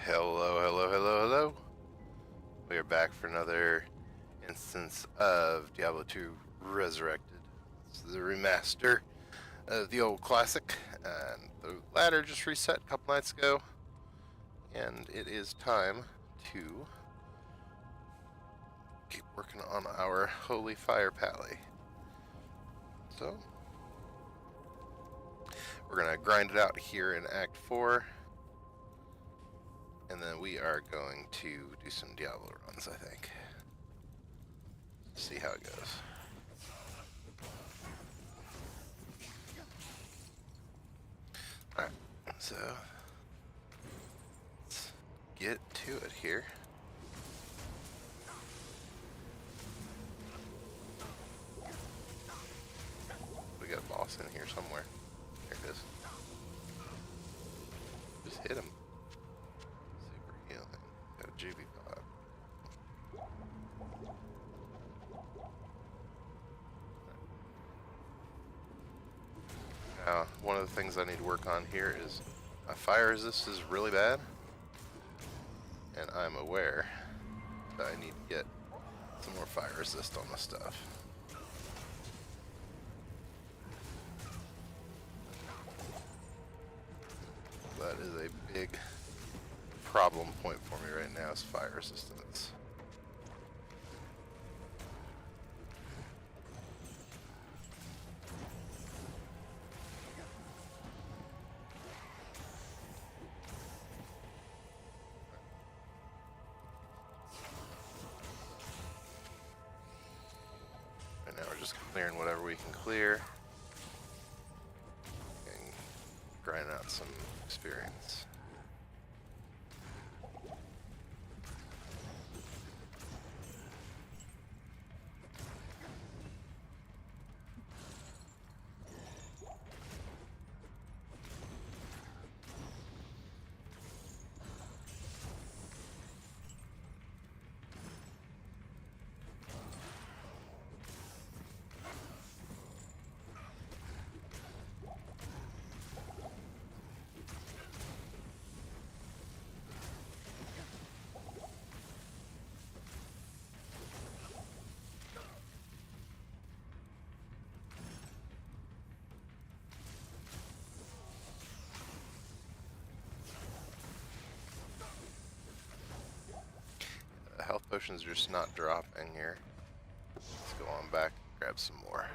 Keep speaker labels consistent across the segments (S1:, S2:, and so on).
S1: Hello, hello, hello, hello. We are back for another instance of Diablo 2 Resurrected. This is the remaster of the old classic, and the ladder just reset a couple nights ago, and it is time to keep working on our Holy Fire Pally. So, we're going to grind it out here in Act 4. And then we are going to do some Diablo runs, I think. See how it goes. Alright, so let's get to it here. We got a boss in here somewhere. There it is. Just hit him. Super healing. Got a juvie pod. Now, one of the things I need to work on here is my fire resist is really bad, and I'm aware that I need to get some more fire resist on my stuff. That is a big problem point for me right now is fire resistance. Right now we're just clearing whatever we can clear and grinding out some experience. The health potions are just not dropping here. Let's go on back and grab some more.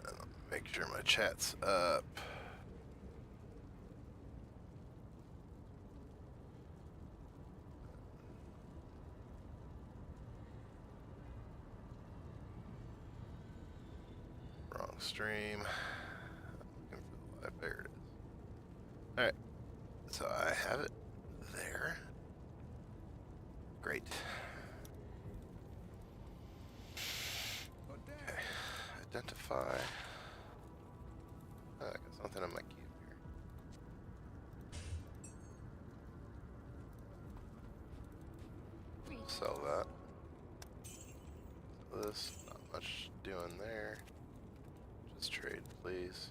S1: And make sure my chat's up. Wrong stream. Looking for the live. There it is. Alright. So I have it there. Great. Okay. Identify. I got something in my cube here. We'll sell that. So this, not much doing there. Just trade, please.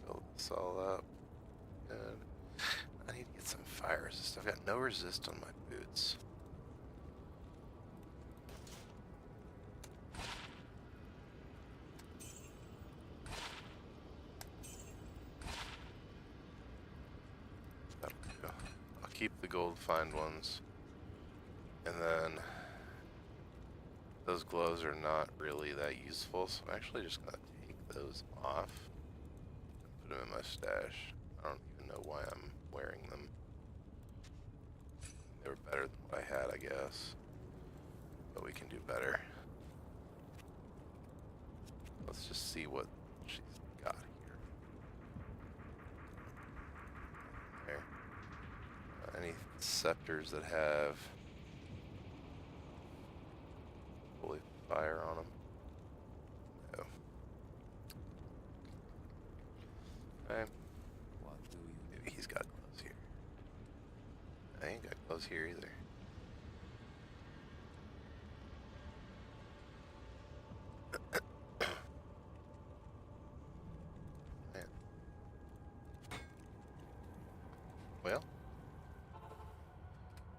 S1: Fill this all up. Good. I need to get some fire resist. I've got no resist on my boots. That'll go. I'll keep the gold find ones. And then those gloves are not really that useful, so I'm actually just gonna take those off and put them in my stash. I don't even know why I'm wearing them. They were better than what I had, I guess. But we can do better. Let's just see what she's got here. There. Any scepters that have holy fire on them? No. Okay. Maybe he's got gloves here. I ain't got gloves here either. Man. Well,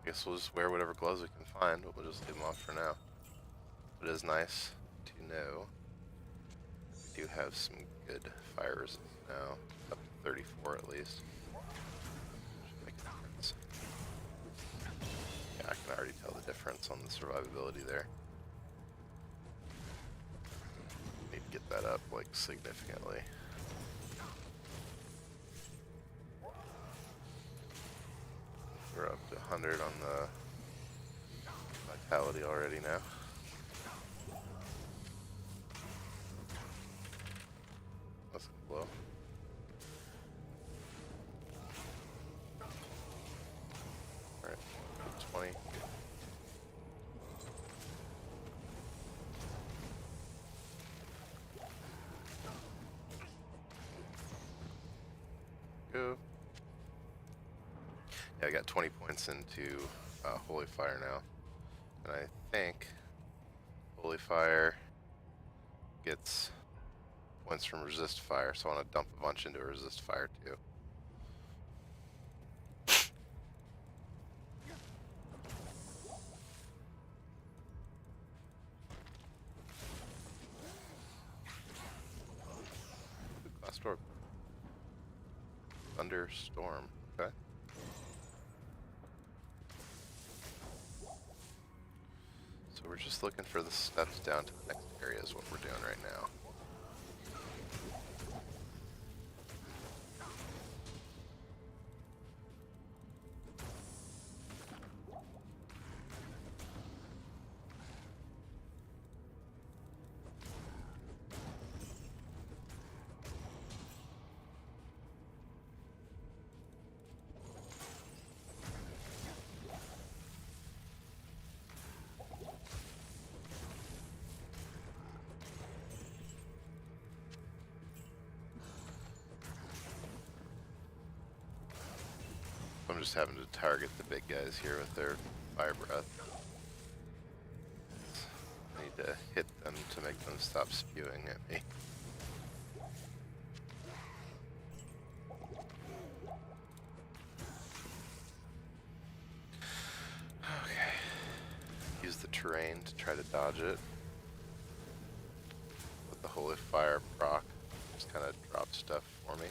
S1: I guess we'll just wear whatever gloves we can find, but we'll just leave them off for now. But it is nice to know we do have some good fire resistance now, up to 34 at least. Should make a difference. Yeah, I can already tell the difference on the survivability there. Need to get that up like significantly. We're up to 100 on the vitality already now. That's low. Alright, 20. Go. Yeah, I got 20 points into Holy Fire now. And I think Holy Fire gets points from Resist Fire, so I want to dump a bunch into Resist Fire too. Glass door. Thunderstorm. Okay. So we're just looking for the steps down to the next area is what we're doing right now. I'm just having to target the big guys here with their fire breath. I need to hit them to make them stop spewing at me. Okay. Use the terrain to try to dodge it. With the Holy Fire proc, just kind of drop stuff for me.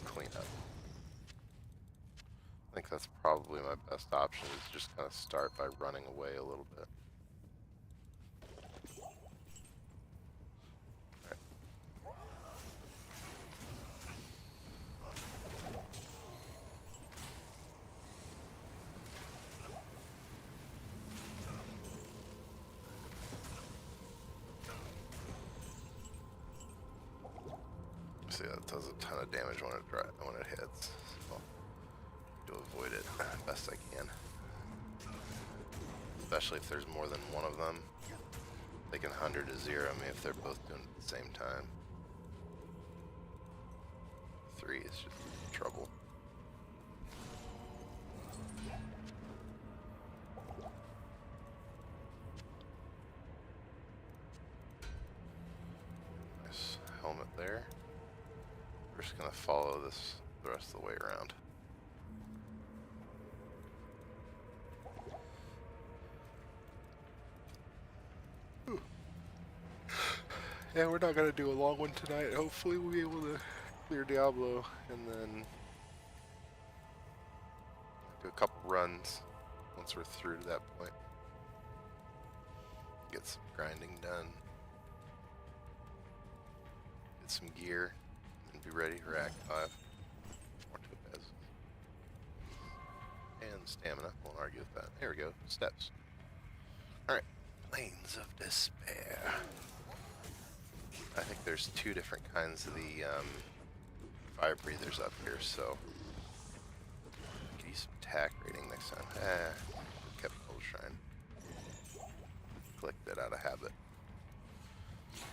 S1: Clean up. I think that's probably my best option, is just kind of start by running away a little bit. See, that does a ton of damage when it hits, so to avoid it best I can. Especially if there's more than one of them, they can 100 to 0 me if they're both doing it at the same time. 3 is just trouble. Nice helmet there. We're just gonna follow this the rest of the way around. Yeah, we're not gonna do a long one tonight. Hopefully we'll be able to clear Diablo and then do a couple runs once we're through to that point. Get some grinding done. Get some gear. And be ready for Act 5. More topaz. And stamina. Won't argue with that. There we go. Steps. Alright. Plains of Despair. I think there's 2 different kinds of the fire breathers up here, so get you some attack rating next time. Kept Old Shrine. Clicked it out of habit.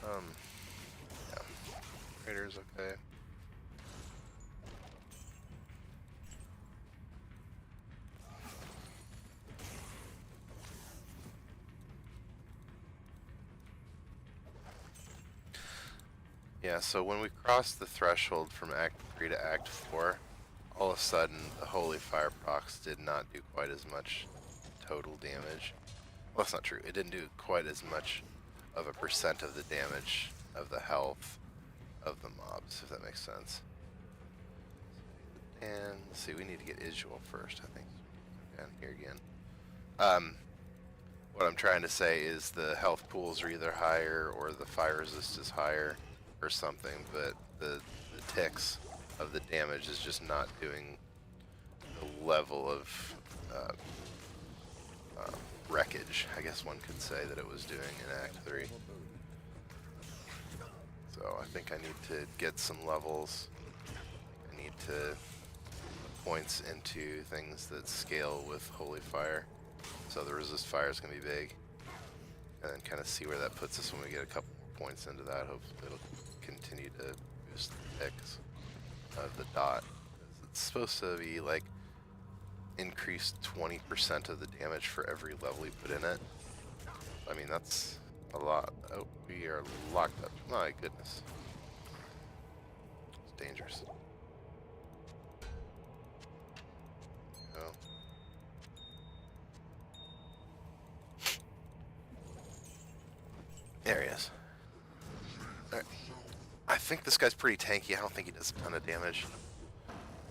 S1: Yeah. Raiders, okay. Yeah, so when we crossed the threshold from Act 3 to Act 4, all of a sudden the Holy Fire procs did not do quite as much total damage. Well, that's not true. It didn't do quite as much of a percent of the damage of the health of the mobs, if that makes sense. And let's see, we need to get Isuel first, I think. Down here again. What I'm trying to say is the health pools are either higher or the fire resist is higher or something, but the ticks of the damage is just not doing the level of wreckage, I guess one could say, that it was doing in Act 3. So I think I need to get some levels. I need to put points into things that scale with Holy Fire. So the resist fire is going to be big. And then kind of see where that puts us when we get a couple more points into that. Hopefully it'll continue to boost the ticks of the dot. It's supposed to be like increased 20% of the damage for every level you put in it. I mean, that's a lot. Oh, we are locked up. My goodness. It's dangerous. Oh. There he is. Alright. I think this guy's pretty tanky. I don't think he does a ton of damage.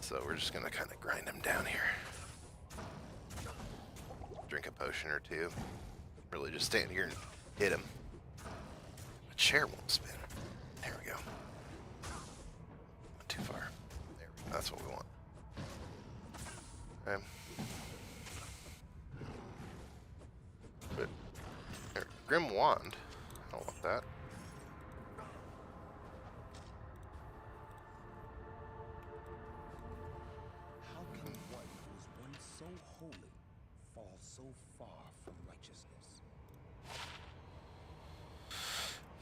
S1: So we're just gonna kind of grind him down here. Drink a potion or two. Really just stand here and hit him. The chair won't spin. There we go. Not too far. There we go. That's what we want. But there, Grim Wand. I don't want that.
S2: How can one who was once so holy fall so far from righteousness?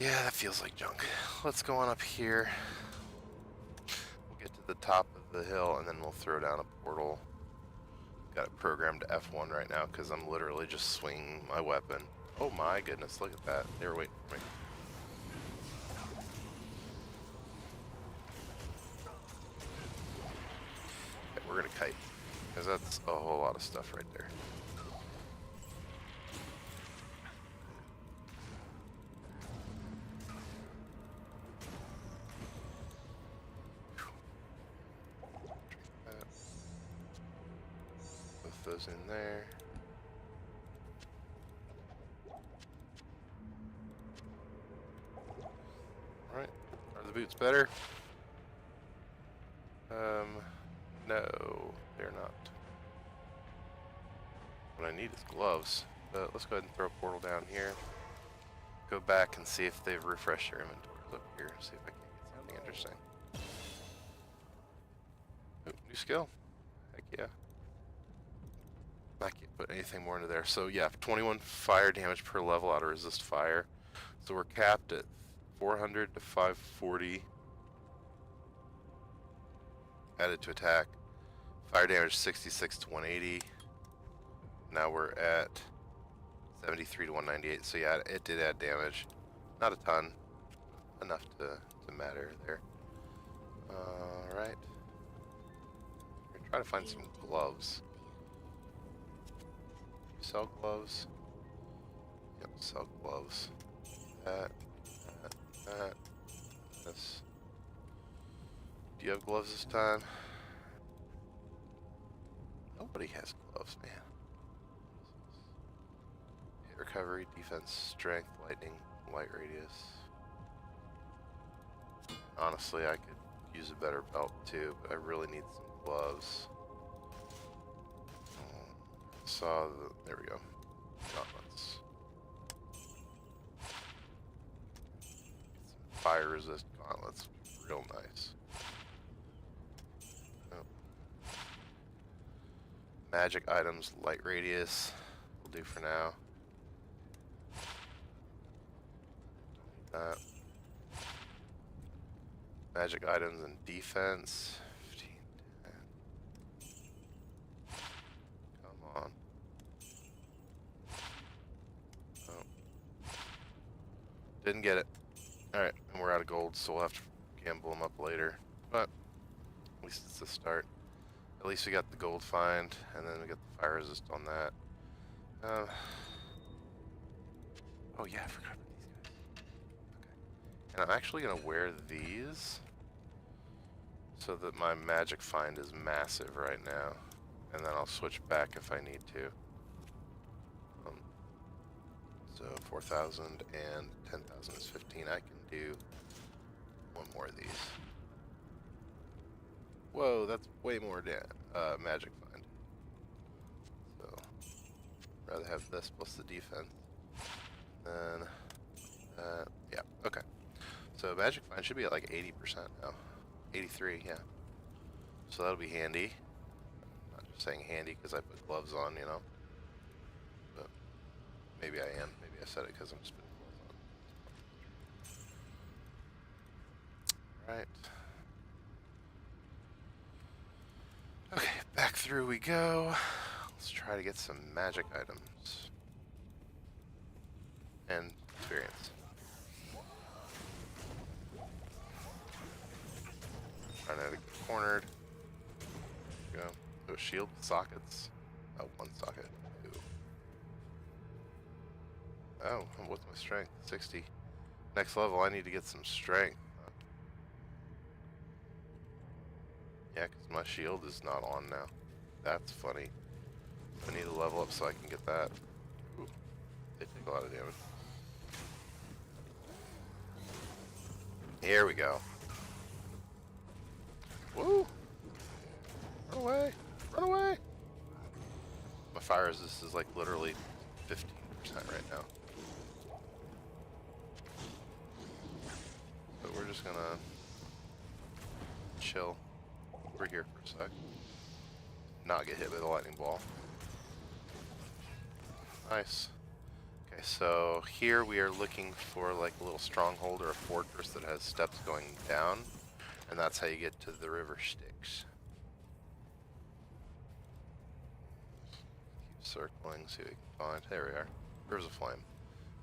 S1: Yeah, that feels like junk. Let's go on up here. We'll get to the top of the hill and then we'll throw down a portal. Got it programmed to F1 right now because I'm literally just swinging my weapon. Oh my goodness, look at that. They were waiting for me. Okay, we're gonna kite because that's a whole lot of stuff right there. Put those in there. Alright, are the boots better? No, they're not. What I need is gloves, but let's go ahead and throw a portal down here. Go back and see if they've refreshed their inventories up here, see if I can get something interesting. Ooh, new skill. Heck yeah. I can't put anything more into there. So yeah, 21 fire damage per level out of resist fire. So we're capped at 400 to 540 added to attack. Fire damage 66 to 180. Now we're at 73 to 198. So yeah, it did add damage. Not a ton. Enough to matter there. Alright. We're trying to find some gloves. Sell gloves. Yep, sell gloves. That. This. Do you have gloves this time? Nobody has gloves, man. Hit recovery, defense, strength, lightning, light radius. Honestly, I could use a better belt too, but I really need some gloves. There we go. Gauntlets. Some fire resist gauntlets. Real nice. Oh. Magic items, light radius. Will do for now. That. Magic items and defense. 15, 10. Come on. Oh. Didn't get it. Alright. And we're out of gold, so we'll have to gamble them up later. But at least it's a start. At least we got the gold find, and then we got the fire resist on that. Oh yeah, I forgot about these guys. Okay. And I'm actually going to wear these so that my magic find is massive right now. And then I'll switch back if I need to. So 4,000 and 10,000 is 15. I can do one more of these. Whoa, that's way more magic find. So, rather have this plus the defense. Then, yeah, okay. So magic find should be at like 80% now. 83, yeah. So that'll be handy. I'm not just saying handy because I put gloves on, you know. But maybe I am. Maybe I said it because I'm just putting gloves on. Right. Okay, back through we go. Let's try to get some magic items. And experience. Trying to get cornered. There we go. Oh, shield sockets. Oh, one socket. Ooh. Oh, what's my strength? 60. Next level, I need to get some strength. Yeah, because my shield is not on now. That's funny. I need to level up so I can get that. Ooh, they take a lot of damage. Here we go. Woo! Run away! Run away! My fire resist is like literally 15% right now. So we're just gonna chill over here for a sec. Not get hit by the lightning ball. Nice. Okay, so here we are looking for like a little stronghold or a fortress that has steps going down, and that's how you get to the river Styx. Keep circling, see what we can find. There we are. Rivers of Flame.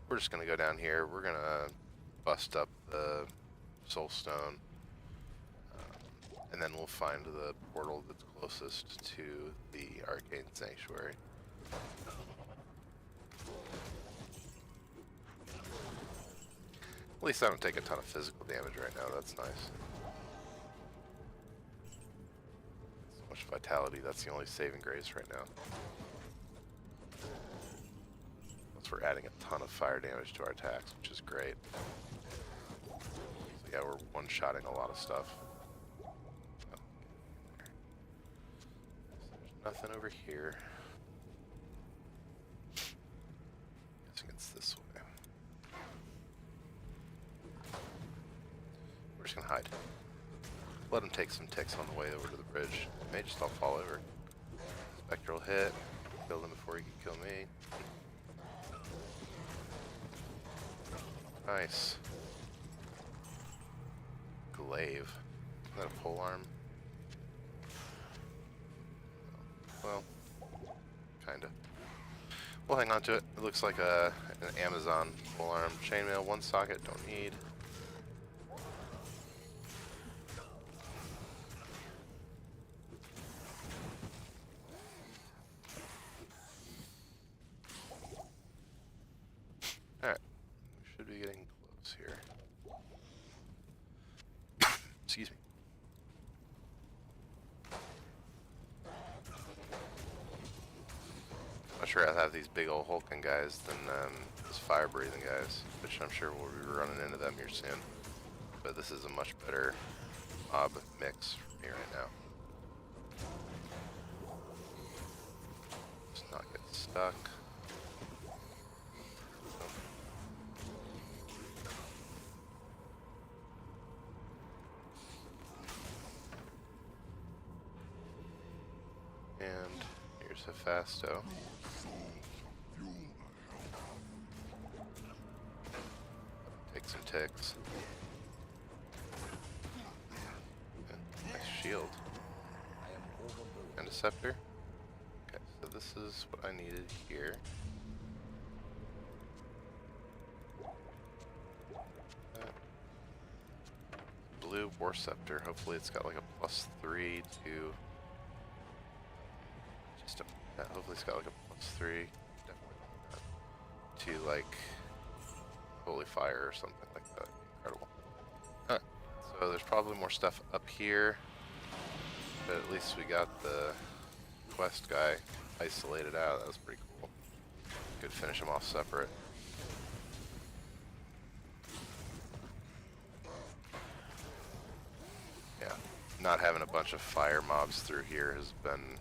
S1: We're just gonna go down here. We're gonna bust up the Soul Stone, and then we'll find the portal that's closest to the Arcane Sanctuary. At least I don't take a ton of physical damage right now, that's nice. So much vitality, that's the only saving grace right now. Plus we're adding a ton of fire damage to our attacks, which is great. So yeah, we're one-shotting a lot of stuff. Oh, there's nothing over here. Guessing it's this way. We're just gonna hide. Let him take some ticks on the way over to the bridge. May just all fall over. Spectral hit. Kill him before he can kill me. Nice. Glaive. Is that a polearm? Well, kinda. We'll hang on to it. It looks like an Amazon polearm. Chainmail, one socket, don't need. Alright. We should be getting close here. Excuse me. Much rather have these big old hulking guys than those fire breathing guys, which I'm sure we'll be running into them here soon. But this is a much better mob mix for me right now. Just not get stuck. And here's Hephasto. Take some ticks. Yeah, nice shield. And a scepter. Okay, so this is what I needed here. blue war scepter. Hopefully it's got like a +3 to hopefully it's got like a +3 to like holy fire or something like that. Incredible. Alright, so there's probably more stuff up here, but at least we got the quest guy isolated out. That was pretty cool. Could finish him off separate. Yeah, not having a bunch of fire mobs through here has been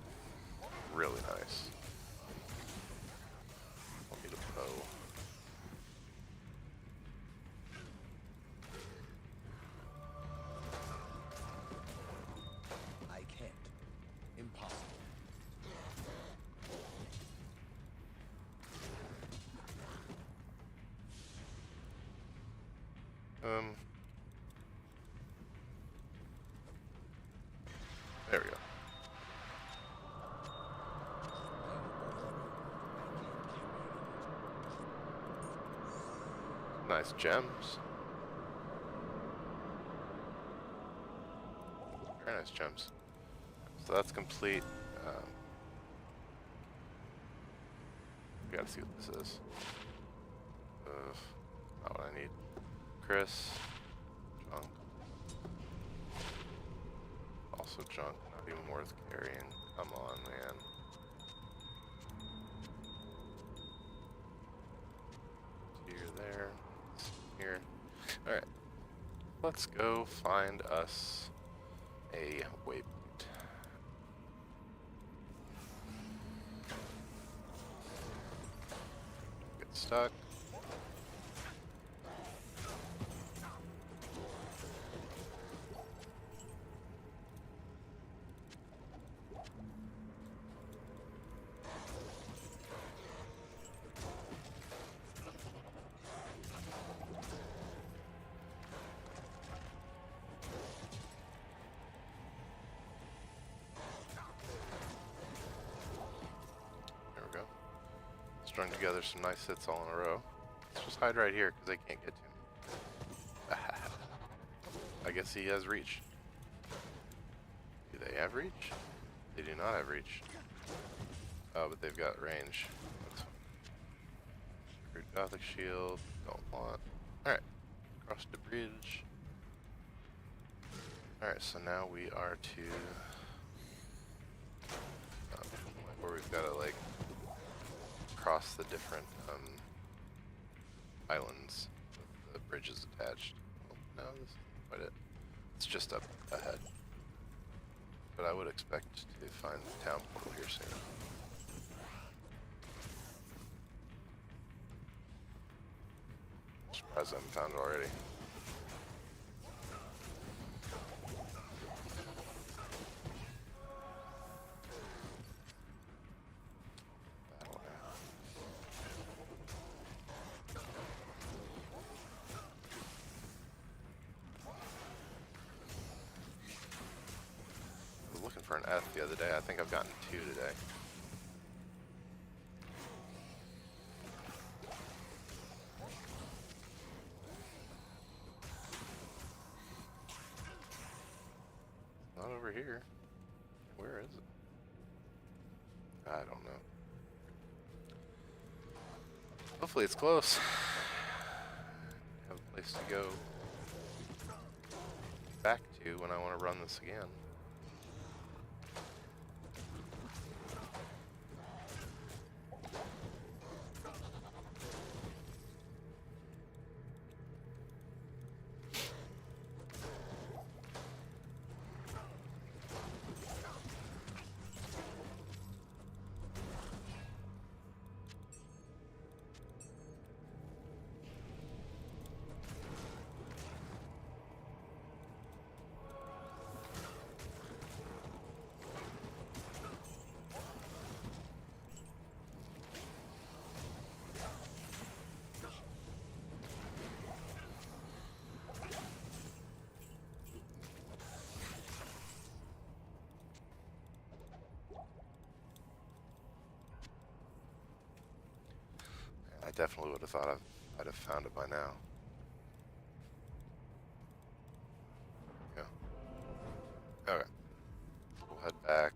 S1: really nice. I'll need a bow.
S2: I can't. Impossible.
S1: There we go. Nice gems. Very nice gems. So that's complete. We gotta see what this is. Not what I need. Chris. Junk. Also junk. Not even worth carrying. Come on, man. Here, there. Here. Alright. Let's go find us a waypoint. Get stuck. Strung together some nice hits all in a row. Let's just hide right here because they can't get to me. I guess he has reach. Do they have reach? They do not have reach. Oh, but they've got range. That's fine. Crude Gothic Shield. Don't want. Alright. Cross the bridge. Alright, so now we are to where we've got to like cross the different islands with the bridges attached. Oh, no, this isn't quite it. It's just up ahead. But I would expect to find the town portal here soon. I'm surprised I haven't found it already. For an F the other day. I think I've gotten 2 today. Not over here. Where is it? I don't know. Hopefully it's close. Have a place to go back to when I want to run this again. I definitely would have thought I'd have found it by now. Okay. We'll head back.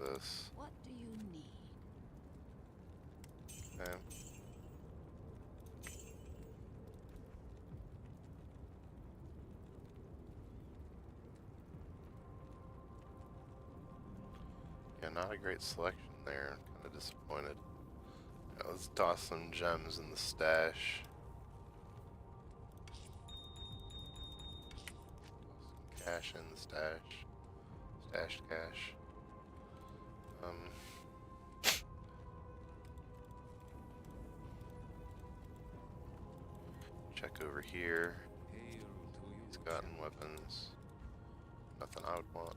S1: This.
S3: What do you need?
S1: Okay. Yeah, not a great selection there. I'm kind of disappointed. Yeah, let's toss some gems in the stash. Toss some cash in the stash. Stashed cash. Check over here. He's gotten weapons. Nothing I would want.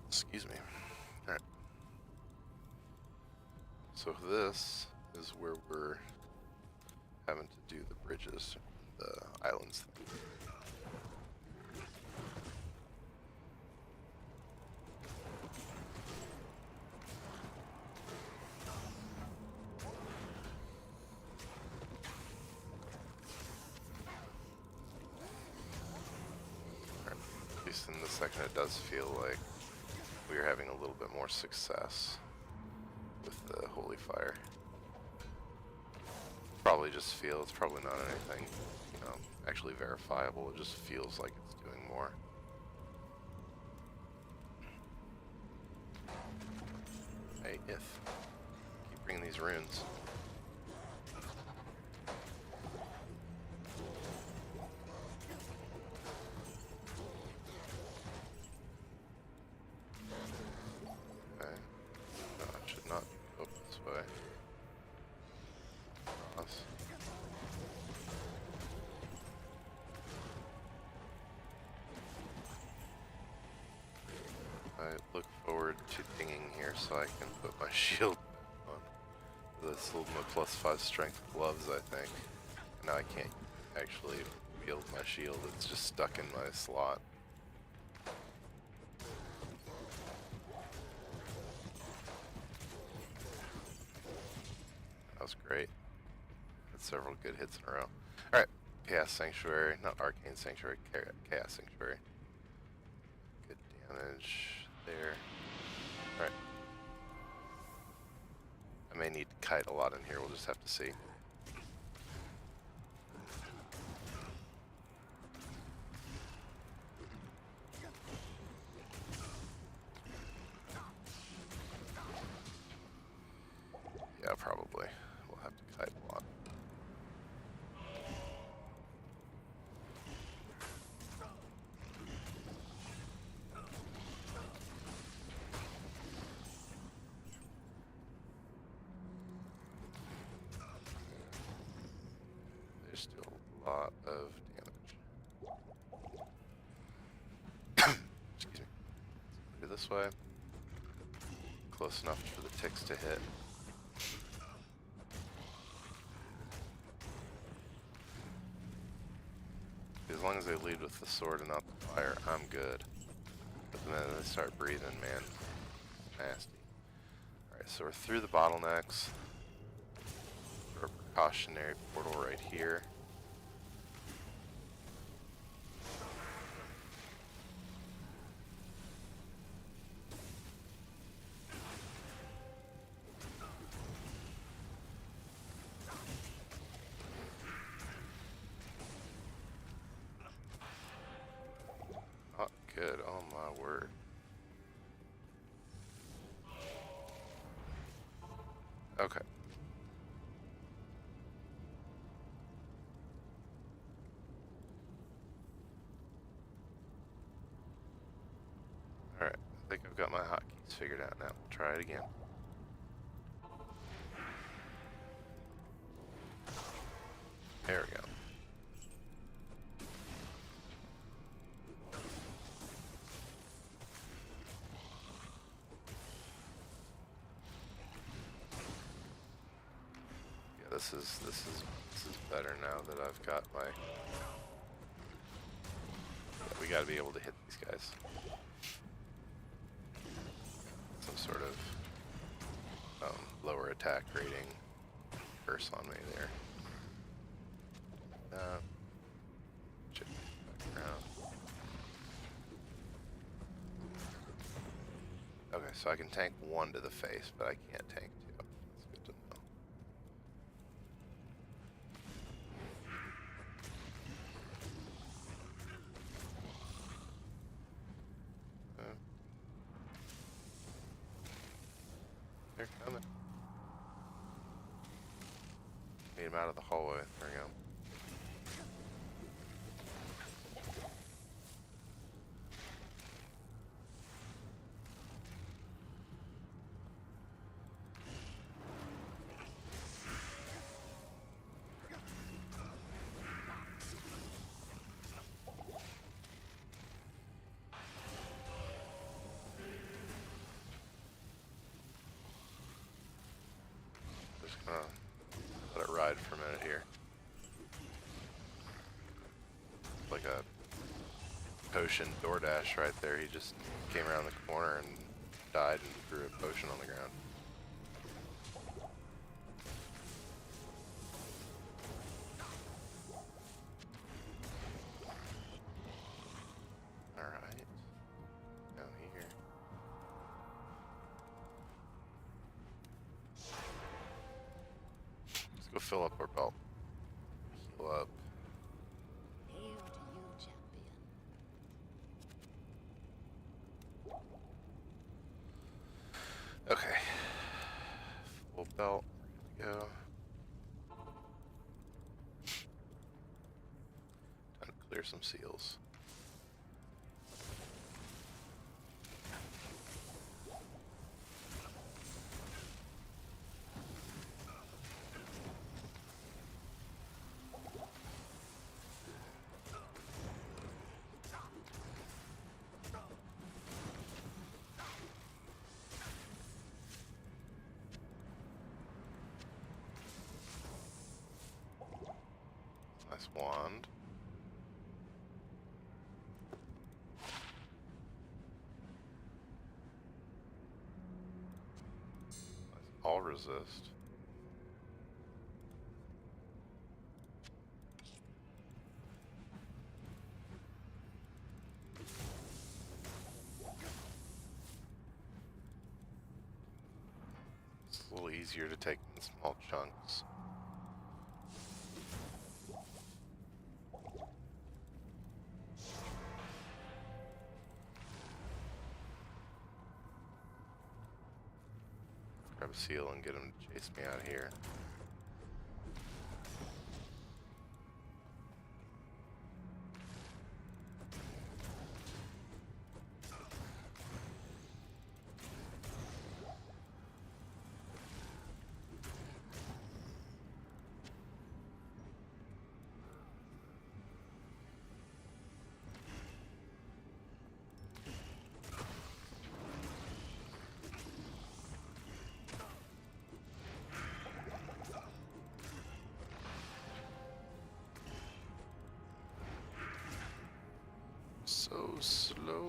S1: Excuse me. Alright. So this is where we're having to do the bridges, the islands thing. At least in this section it does feel like we are having a little bit more success with the holy fire. Probably just feels, it's probably not anything, you know, actually verifiable. It just feels like it's doing more. Hey, keep bringing these runes. I look forward to dinging here so I can put my shield on. This will my +5 strength gloves, I think. Now I can't actually wield my shield, it's just stuck in my slot. That was great. Had several good hits in a row. Alright, Chaos Sanctuary, not Arcane Sanctuary, Chaos Sanctuary. Good damage there. Alright. I may need to kite a lot in here, we'll just have to see. Yeah, probably. We'll have to kite a lot. There's still a lot of damage. Excuse me. Go this way. Close enough for the ticks to hit. As long as they lead with the sword and not the fire, I'm good. But then they start breathing, man. Nasty. Alright, so we're through the bottlenecks. For a precautionary portal right here. Good, oh my word. Okay. Alright, I think I've got my hotkeys figured out now. We'll try it again. There we go. This is better now that I've got my. Yeah, we gotta be able to hit these guys. Some sort of lower attack rating curse on me there. Check back around. Okay, so I can tank one to the face, but I can't tank two. That's good to know. They're coming. Get him out of the hallway. There we go. Just gonna let it ride for a minute here. Like a potion DoorDash right there. He just came around the corner and died and threw a potion on the ground. Alright. Down here. Let's go fill up our belt. Heal up.
S3: Hail to you, champion.
S1: Okay. Full belt. Ready to go. Time to clear some seals. Nice wand. Nice all resist. It's a little easier to take in small chunks. Grab a seal and get him to chase me out of here. So slow.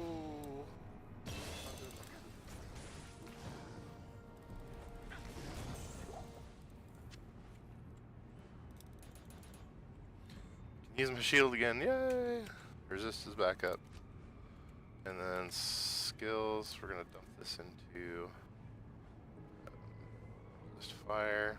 S1: Can use my shield again. Yay! Resist is back up. And then skills, we're gonna dump this into just fire.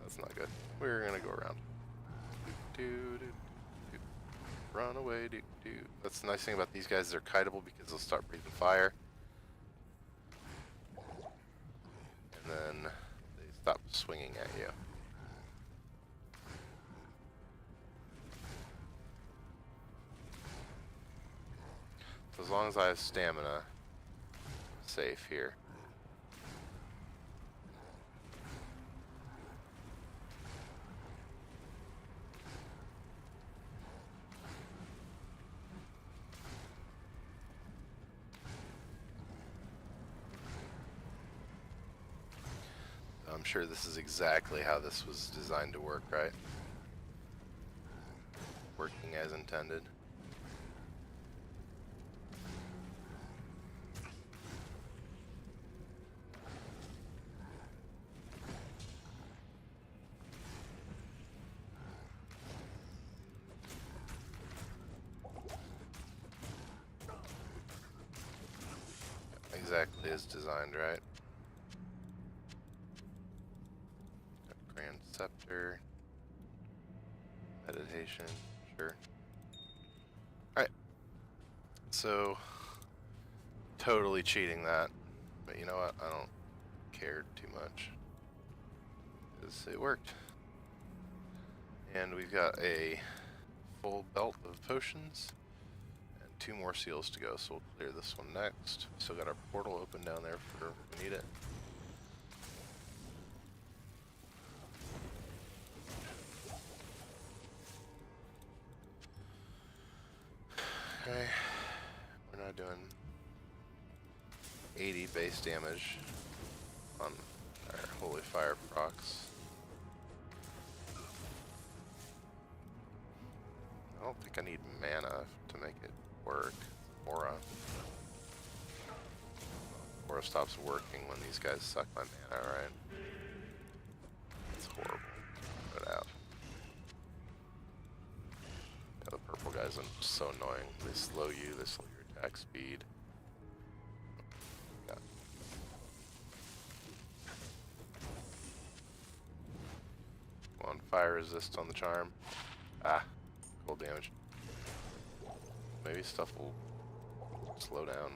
S1: That's not good. We're gonna go around. Do, do, do, do. Run away, do, do. That's the nice thing about these guys, they're kiteable because they'll start breathing fire. And then they stop swinging at you. So as long as I have stamina, I'm safe here. I'm sure this is exactly how this was designed to work, right? Working working as intended. Exactly as designed, right? Got Grand Scepter. Meditation, sure. Alright. So, totally cheating that. But you know what? I don't care too much. Because it worked. And we've got a full belt of potions. 2 more seals to go, so we'll clear this one next. Still got our portal open down there for if we need it. Okay, we're not doing 80 base damage on our Holy Fire procs. I don't think I need mana to make it work. Aura. Aura stops working when these guys suck my mana, right? It's horrible. Put it out. Yeah, the purple guys are so annoying. They slow you, they slow your attack speed. Yeah. Come on, fire resist on the charm. Ah, cold damage. Maybe stuff will slow down.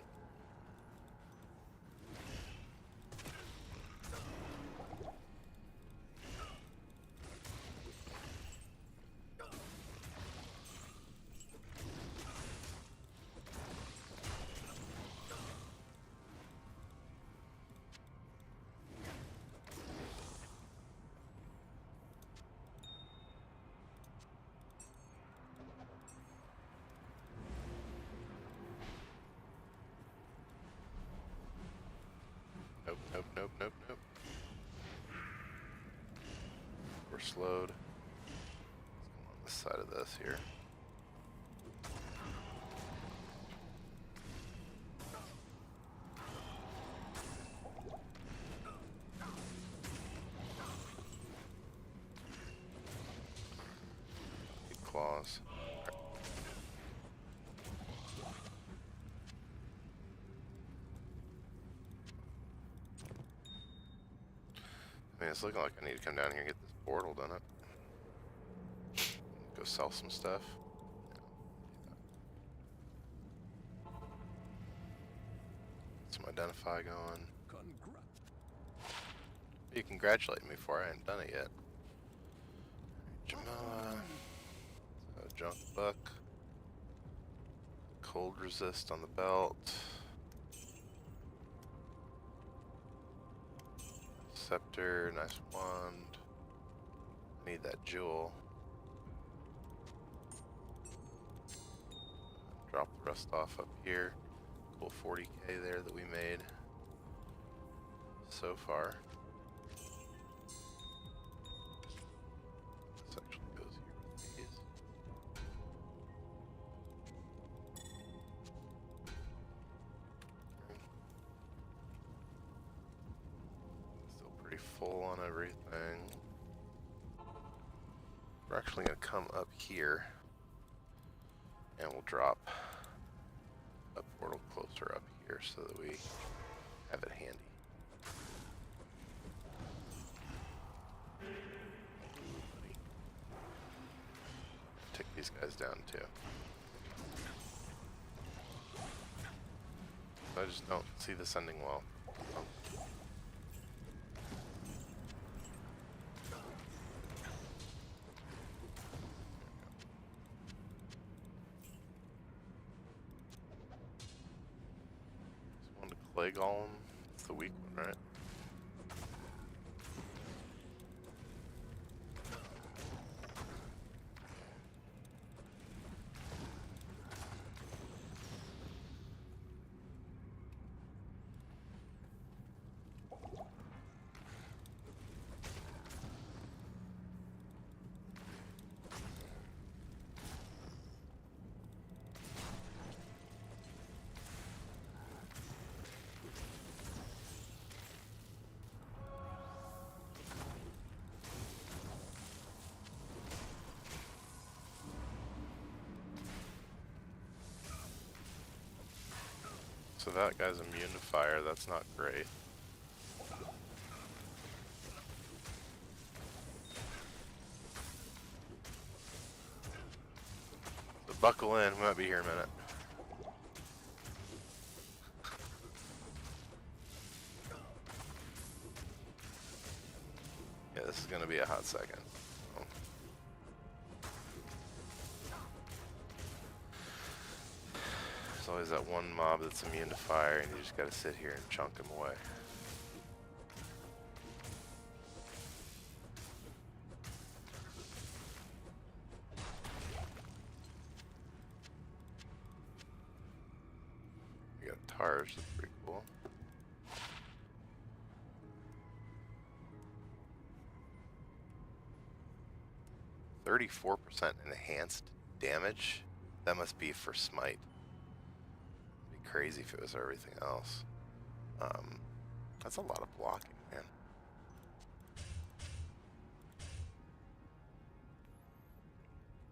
S1: Nope, nope, nope, nope, nope. We're slowed. Let's go on this side of this here. Big claws. I mean, it's looking like I need to come down here and get this portal done. Go sell some stuff. Get some identify going. You congratulate me before I hadn't done it yet. Jamala. Junk buck. Cold resist on the belt. Scepter, nice wand. Need that jewel. Drop the rest off up here. Cool 40k there that we made so far. This actually goes here with these. Still pretty full on everything. We're actually going to come up here and we'll drop a portal closer up here so that we have it handy. Take these guys down too. I just don't see this ending well. Clay Golem, it's the weak one, right? So that guy's immune to fire, that's not great. So buckle in, we might be here in a minute. Yeah, this is gonna be a hot second. Oh. There's always that one mob that's immune to fire and you just gotta sit here and chunk him away. We got Tars, that's pretty cool. $34% enhanced damage? That must be for smite. It'd be crazy if it was everything else. That's a lot of blocking, man.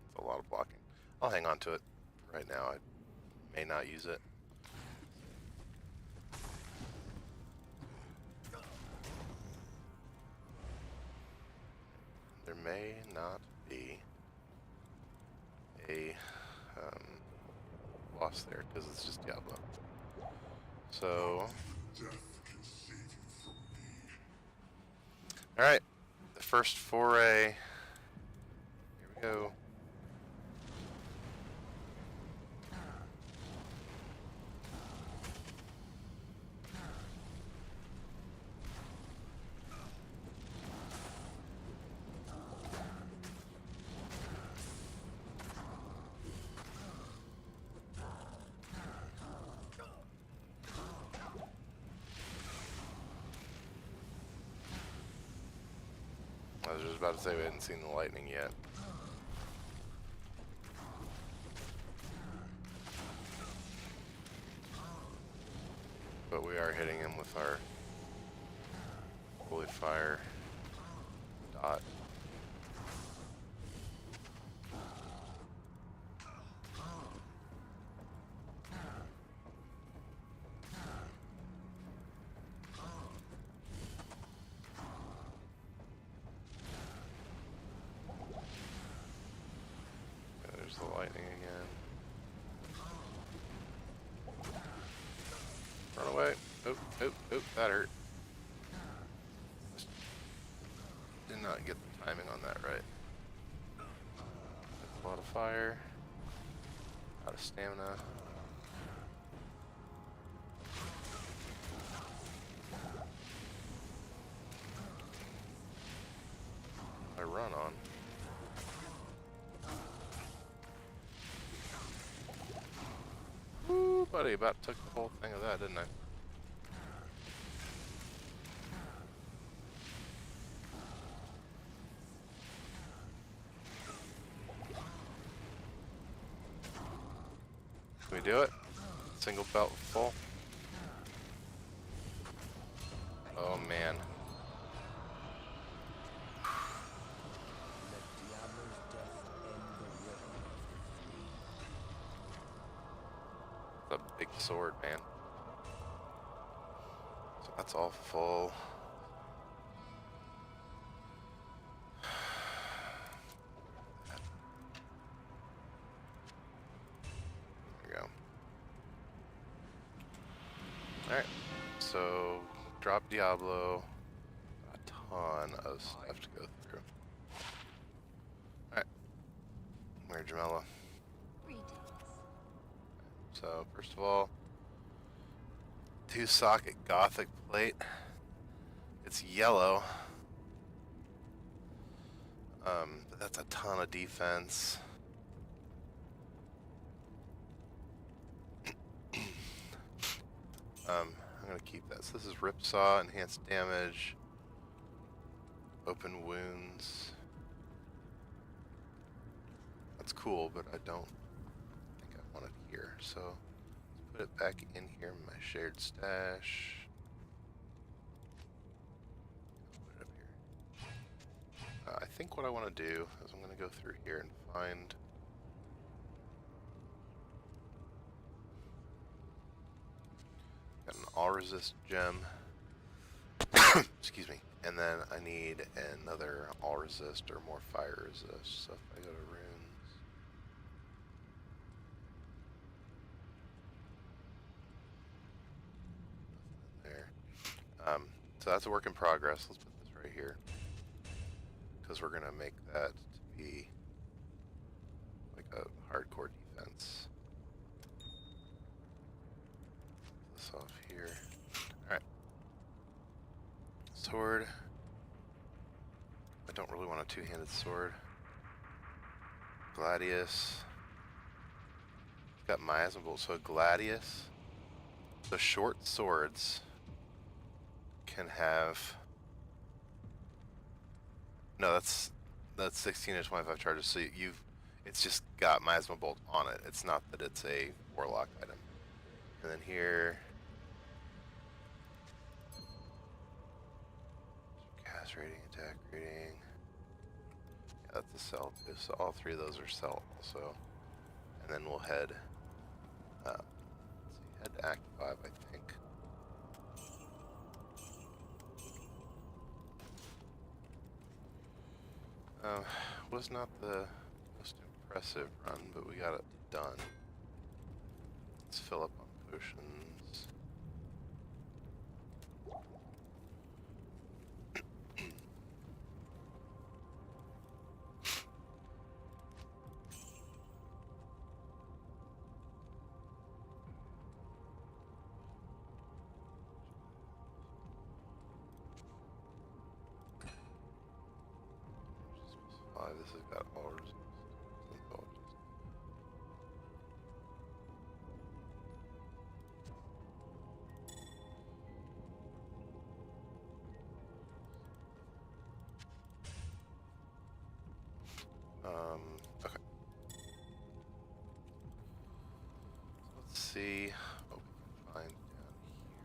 S1: It's a lot of blocking. I'll hang on to it right now. I may not use it. There may not be a boss there because it's just Diablo. So, all right, the first foray. Here we go. I was just about to say we hadn't seen the lightning yet. But we are hitting him with our holy fire dot. There's the lightning again. Run away. Oh, oh, oh, that hurt. Did not get the timing on that right. A lot of fire. Out of stamina. I run on. Woo, buddy, about took the whole thing of that, didn't I? Can we do it? Single belt full? Oh man.
S2: Let Diablo's death end the rhythm of the
S1: It's a big sword, man. So that's all full. There we go. Alright, so drop Diablo. A ton of stuff to go through. Alright, where's Jamela?
S3: Greetings.
S1: So, first of all, 2-socket Gothic plate. It's yellow. But that's a ton of defense. I'm gonna keep that. So this is Ripsaw, enhanced damage, open wounds. That's cool, but I don't think I want it here. So let's put it back in here in my shared stash. Put it up here. I think what I want to do is I'm going to go through here and find resist gem. Excuse me. And then I need another all resist or more fire resist. So if I go to runes. Nothing in there. So that's a work in progress. Let's put this right here. Because we're going to make that to be like a hardcore defense. Put this off here. Alright. Sword. I don't really want a two-handed sword. Gladius. Got miasma bolt. So Gladius. The short swords can have. No, that's 16 to 25 charges. So it's just got miasma bolt on it. It's not that it's a warlock item. And then here. Cast rating, attack rating. Yeah, that's a cell too. So all three of those are cell also. And then we'll head. Let's see, head to Act 5, I think. Was not the most impressive run, but we got it done. Let's fill up on potions. This has got all resistance. Okay. Let's see what we can find down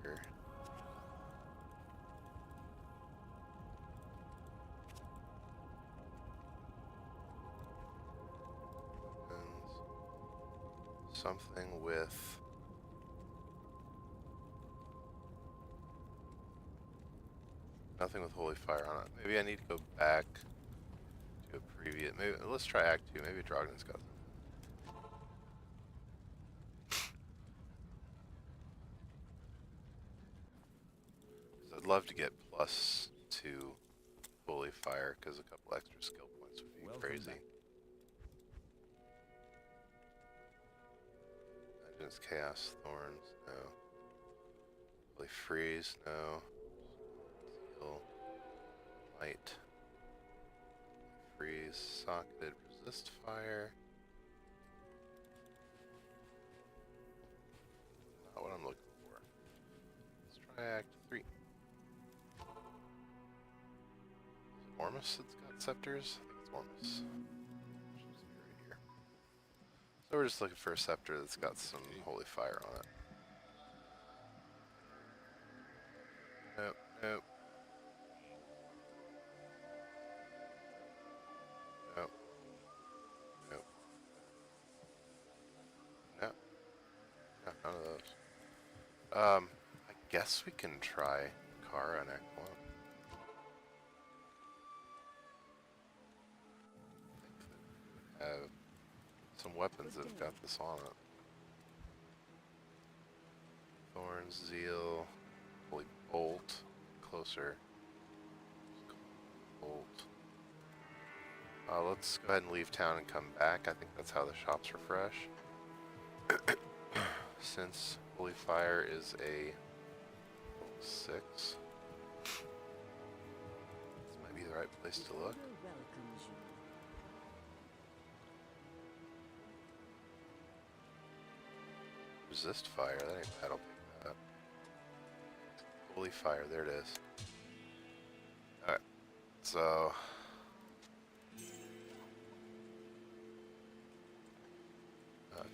S1: here. Something with nothing with holy fire on it. Maybe I need to go back to a previous. Maybe let's try Act 2. Maybe Drogden's got something. I'd love to get +2 holy fire because a couple extra skill points would be crazy. Legends, Chaos, Thorns, no. Holy Freeze, no. Seal, Light, Freeze, Socketed, Resist Fire. Not what I'm looking for. Let's try Act 3. Is it Ormus that's got scepters? I think it's Ormus. Right here. So we're just looking for a scepter that's got some holy fire on it. Nope, nope. Nope. Nope. No. No, none of those. I guess we can try Kara and Act 1. I think that we have some weapons that have got this on it. Thorns, Zeal, Holy Bolt, closer. Bolt. Let's go ahead and leave town and come back. I think that's how the shops refresh. Since Holy Fire is a 6, this might be the right place to look. Resist Fire, that ain't bad, I'll pick that up. Holy Fire, there it is. Alright, so...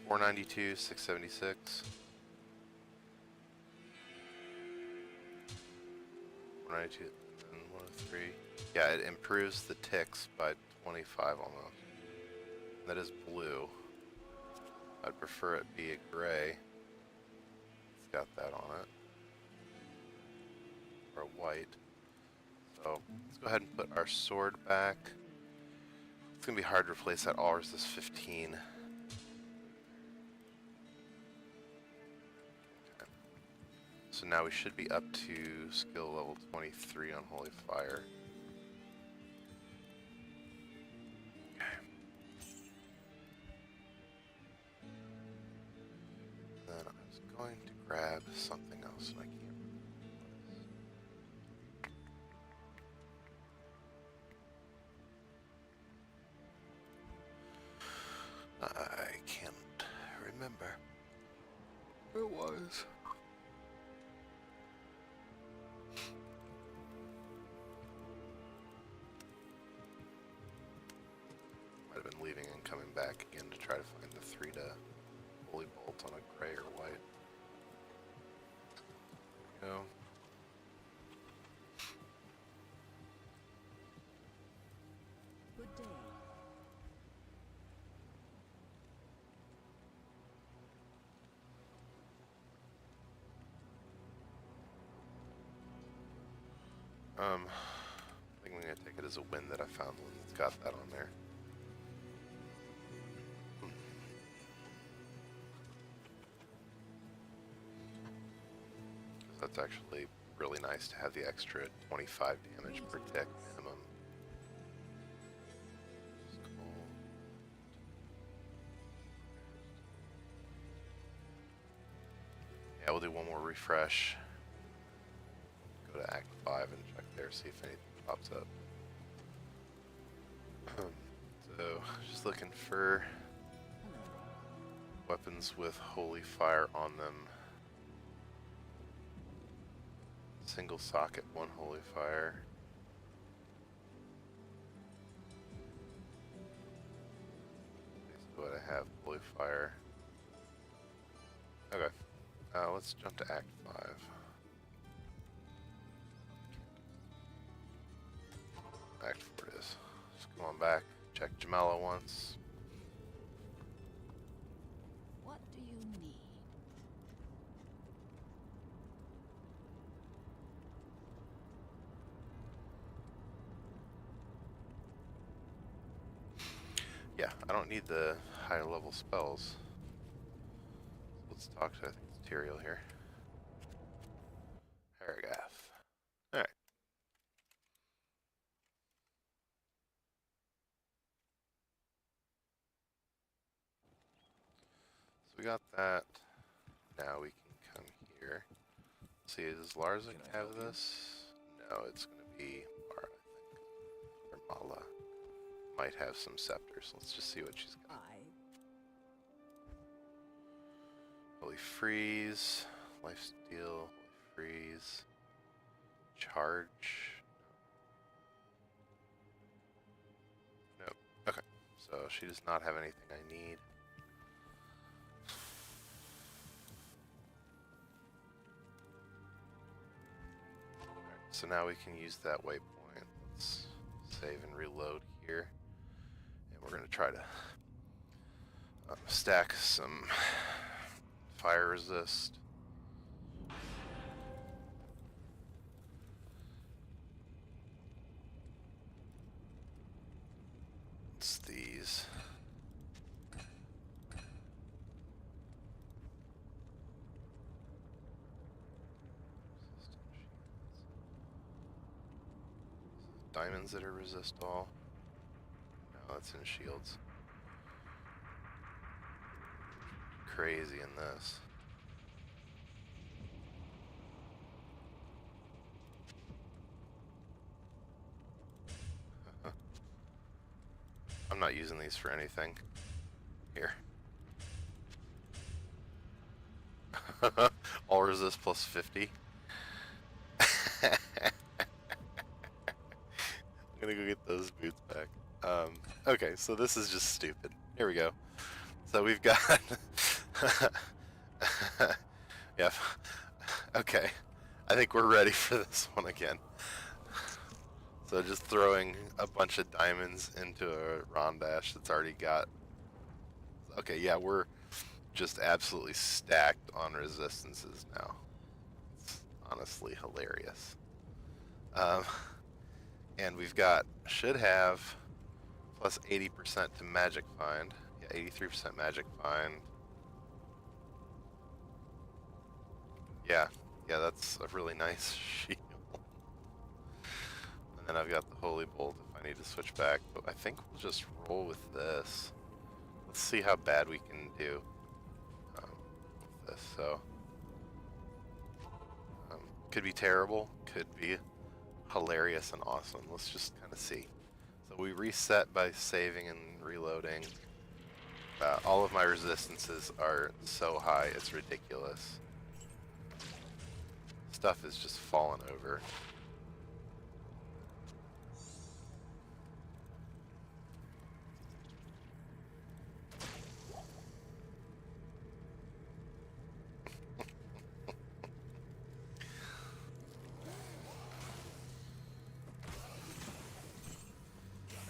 S1: $492, $676. $492 and 103. Yeah, it improves the ticks by 25 almost. That is blue. I'd prefer it be a gray. It's got that on it. or a white. So let's go ahead and put our sword back. It's going to be hard to replace that all resist 15. Okay. So now we should be up to skill level 23 on Holy Fire. Okay. Then I was going to grab something else and I can't. I can't remember where it was. Might have been leaving and coming back again to try to find the 3 to Holy Bolt on a gray or white. There we go.
S3: Good day.
S1: I think I'm gonna take it as a win that I found one that's got that on there. That's actually really nice to have the extra 25 damage per tick minimum. Cool. Yeah, we'll do one more refresh. Go to Act 5 and check there, see if anything pops up. So, just looking for weapons with Holy Fire on them. Single socket, 1 Holy Fire. Basically what I have, Holy Fire. Okay, let's jump to Act 5. Act 4 it is. Just come on back, check Jamala once.
S3: What do you need?
S1: Yeah, I don't need the higher level spells. Let's talk to, I think it's Tyrael here. Haragath. Alright. So we got that. Now we can come here. See, does Larza have this? No, it's going to be Mara, I think. Or Mala. Might have some scepters. Let's just see what she's got. Holy Freeze. Lifesteal. Holy Freeze. Charge. Nope. Okay. So she does not have anything I need. So now we can use that waypoint. Let's save and reload here. And we're going to try to stack some fire resist. It's these. Diamonds that are resist all. No, that's in shields. Crazy in this. I'm not using these for anything. Here. All resist plus 50. I'm gonna go get those boots back. Okay, so this is just stupid. Here we go. So we've got... Yep. Okay. I think we're ready for this one again. So just throwing a bunch of diamonds into a Rondash that's already got... Okay, yeah, we're just absolutely stacked on resistances now. It's honestly hilarious. Um, and we've got, should have, plus 80% to magic find. Yeah, 83% magic find. Yeah, yeah, that's a really nice shield. And then I've got the Holy Bolt if I need to switch back, but I think we'll just roll with this. Let's see how bad we can do with this. So, could be terrible, could be hilarious and awesome. Let's just kind of see. So we reset by saving and reloading. All of my resistances are so high, it's ridiculous. Stuff is just falling over.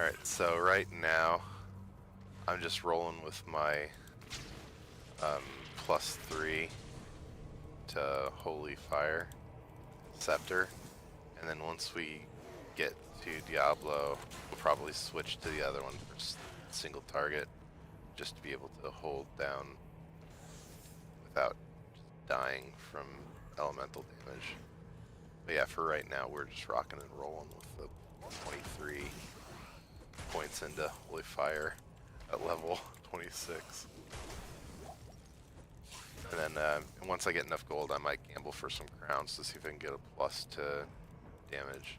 S1: Alright, so right now, I'm just rolling with my +3 to Holy Fire Scepter, and then once we get to Diablo, we'll probably switch to the other one for single target, just to be able to hold down without just dying from elemental damage. But yeah, for right now, we're just rocking and rolling with the 23 points into Holy Fire at level 26. And then once I get enough gold, I might gamble for some crowns to see if I can get a plus to damage.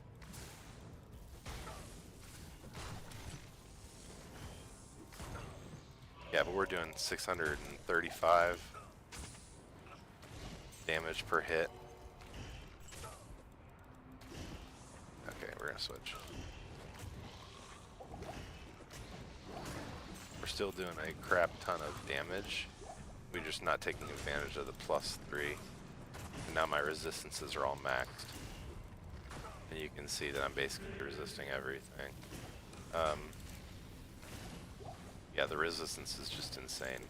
S1: Yeah, but we're doing 635 damage per hit. Okay, we're gonna switch. We're still doing a crap ton of damage. We're just not taking advantage of the +3. And now my resistances are all maxed. And you can see that I'm basically resisting everything. Yeah, the resistance is just insane.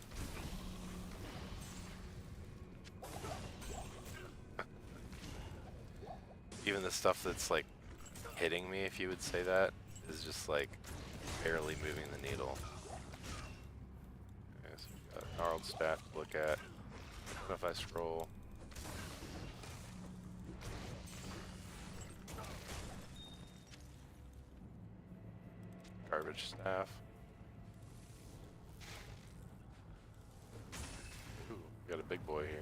S1: Even the stuff that's like hitting me, if you would say that, is just like barely moving the needle. Okay, so we've got gnarled staff to look at. What if I scroll? Garbage staff. Ooh, we got a big boy here.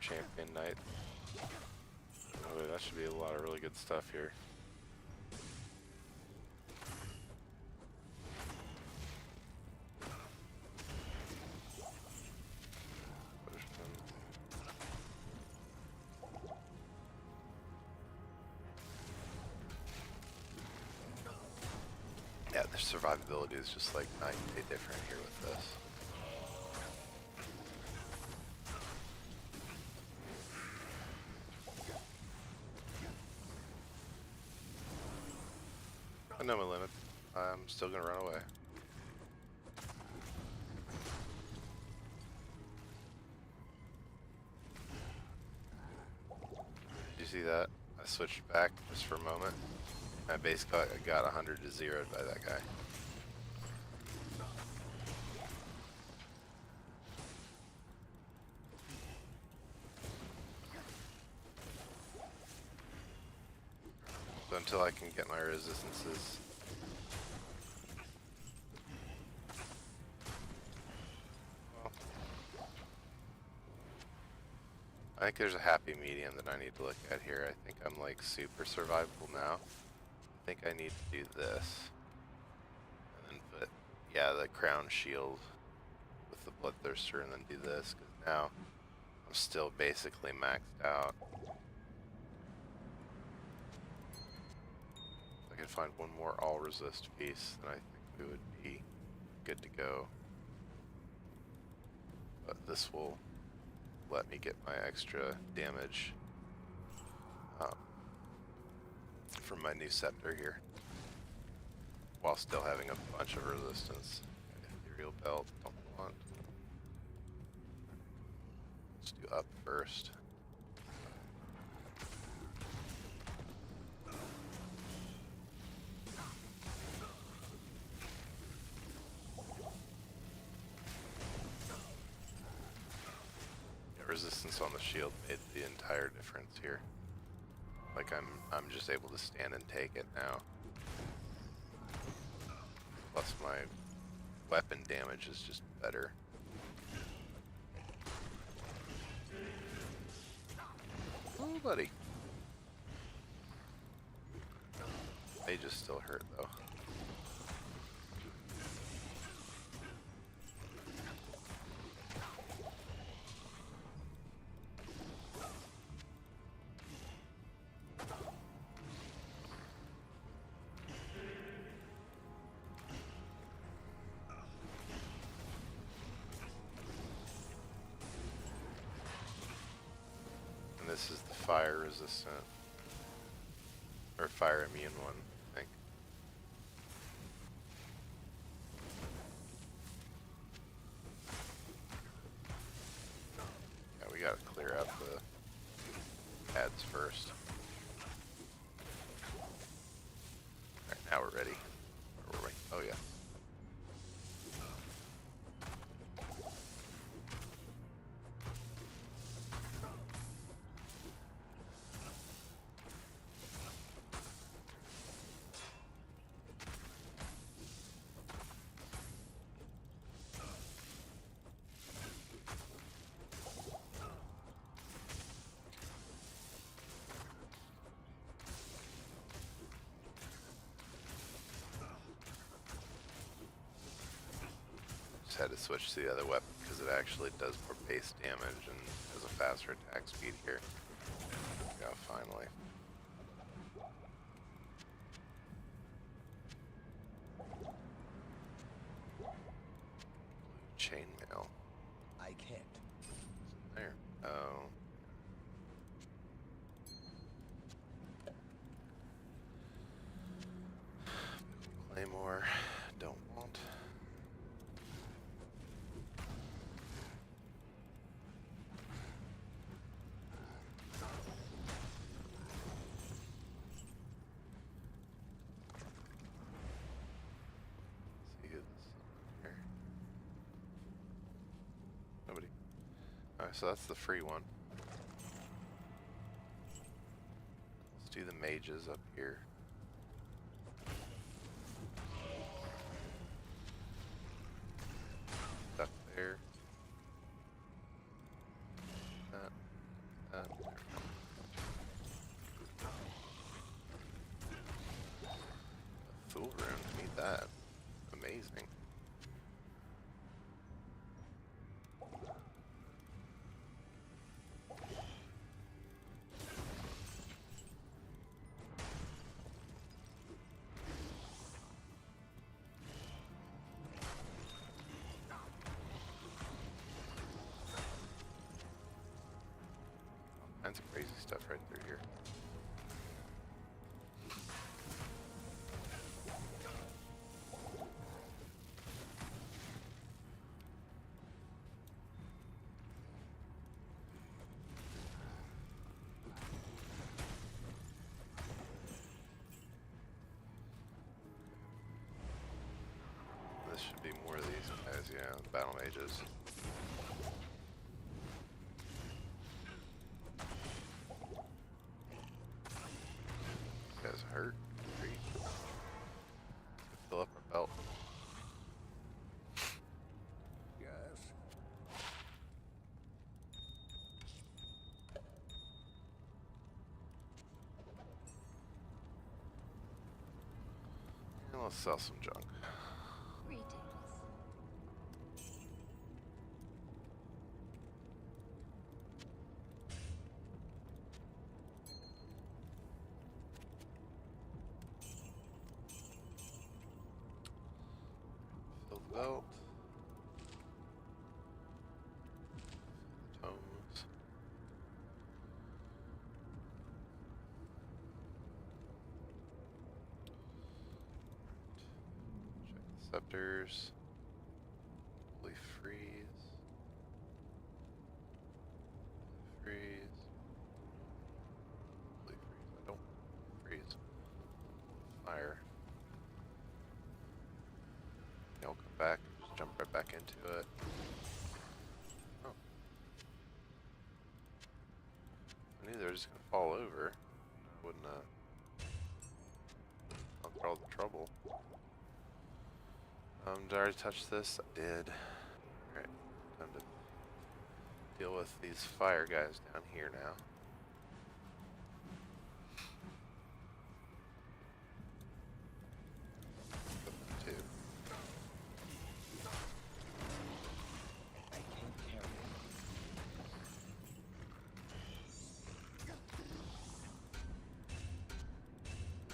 S1: Champion Knight. Oh, that should be a lot of really good stuff here. Yeah, the survivability is just like night and day different here with this. I know my limit. I'm still gonna run away. Did you see that? I switched back just for a moment. My base got 100 to 0 by that guy. So until I can get my resistances. Well, I think there's a happy medium that I need to look at here. I think I'm like super survivable now. I think I need to do this. And then put, yeah, the crown shield with the bloodthirster and then do this, because now I'm still basically maxed out. If I could find one more all resist piece, then I think we would be good to go. But this will let me get my extra damage from my new scepter here, while still having a bunch of resistance. Ethereal belt, don't want. Let's do up first. Resistance on the shield made the entire difference here. Like I'm just able to stand and take it now. Plus my weapon damage is just better. Oh, buddy. They just still hurt though. This is the fire resistant, or fire immune one, I think. Yeah, we gotta clear out the ads first. Alright, now we're ready. Where were we? Oh yeah. Had to switch to the other weapon because it actually does more base damage and has a faster attack speed here. Yeah, finally. Chainmail.
S2: I can't.
S1: There. Oh. Claymore. Don't want. Alright, so that's the free one. Let's do the mages up here. Up there. That. Fool room, need that. Amazing. Kinds of crazy stuff right through here. This should be more of these guys, yeah, battle mages. Hurt. Great. Fill up our belt.
S2: Yes.
S1: And let's sell some junk.
S3: Greetings.
S1: Fill the belt. Tomes. Scepters. Holy freeze. Freeze. Holy freeze. I don't freeze. Fire. Yeah, I'll come back and just jump right back into it. Oh. I knew they were just gonna fall over. I wouldn't I'll throw all the trouble. Did I already touch this? I did. Alright, time to deal with these fire guys down here now. Two.
S2: I can't carry it.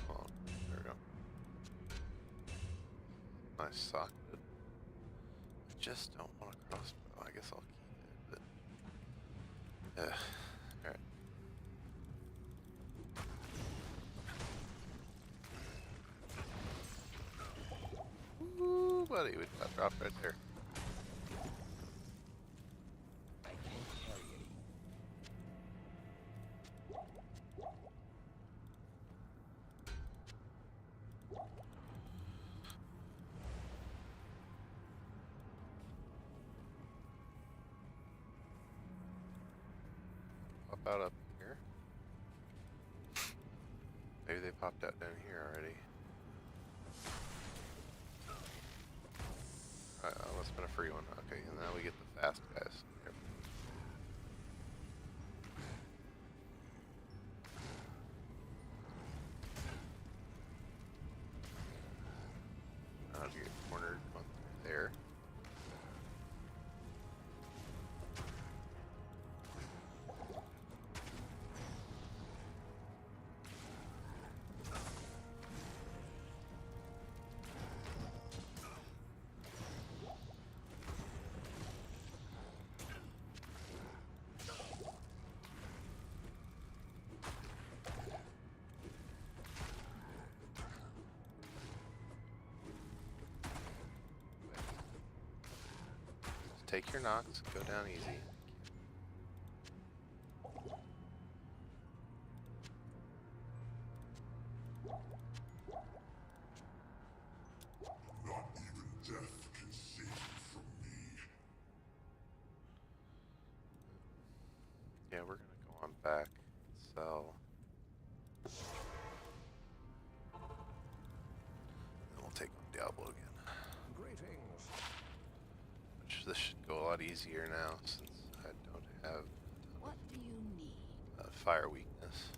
S1: Hold on. There we go. Nice socket. I just don't want a crossbow. I guess I'll keep it, but alright. Ooh, buddy, we got dropped right there.
S2: I can't carry it anymore.
S1: Pop out up here. Maybe they popped out down here already. Alright, that must have been a free one. Okay, and now we get the fast guys. Yep. Now to get cornered on there. Take your knocks, go down easy.
S4: Not even death can save you from me.
S1: Yeah, we're gonna go on back, sell. Then we'll take on Diablo again.
S2: Greetings.
S1: Which this should go a lot easier now since I don't have
S3: What do you need?
S1: fire weakness.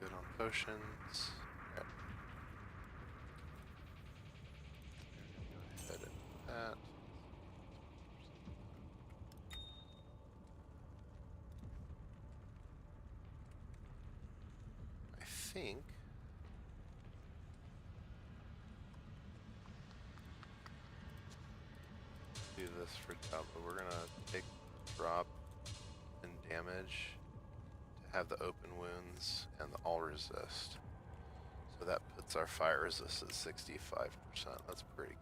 S1: Good on potions. Alright. Go ahead and that. I think do this for Diablo. We're gonna take drop in damage to have the open wounds and the all resist. So that puts our fire resist at 65%. That's pretty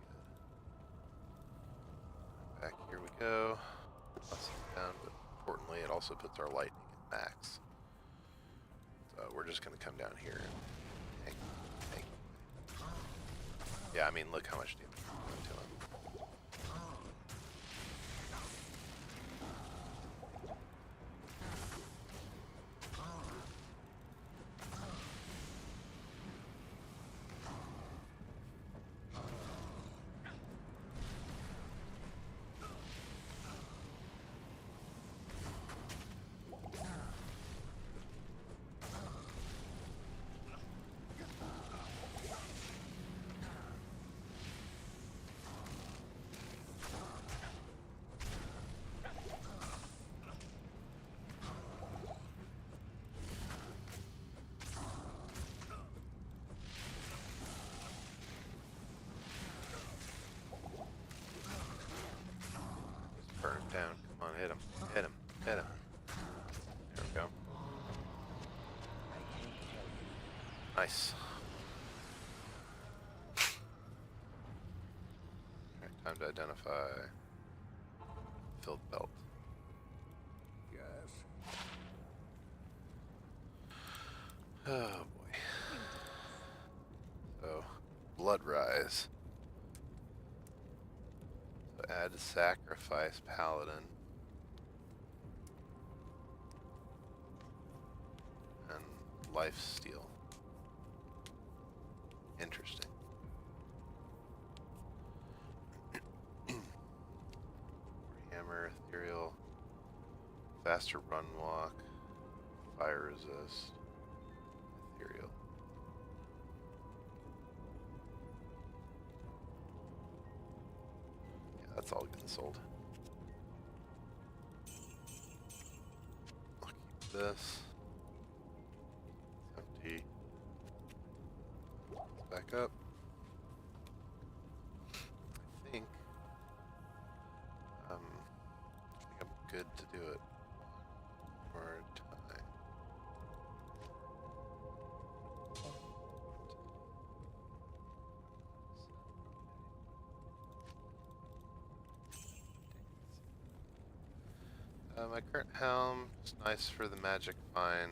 S1: good. Back here we go. Less down, but importantly, it also puts our lightning at max. So we're just gonna come down here and tank. Yeah, I mean, look how much damage we're doing to him. hit him. Hit him. Hit him. There we go. Nice. Alright, time to identify. Filled belt.
S2: Yes.
S1: Oh boy. So, blood rise. So add sacrifice paladin. And life steal. Interesting. Hammer, ethereal, faster run walk, fire resist, ethereal. Yeah, that's all getting sold. I'll keep this. Empty. Back up. I think I'm good to do it one more time. My current helm is nice for the magic find.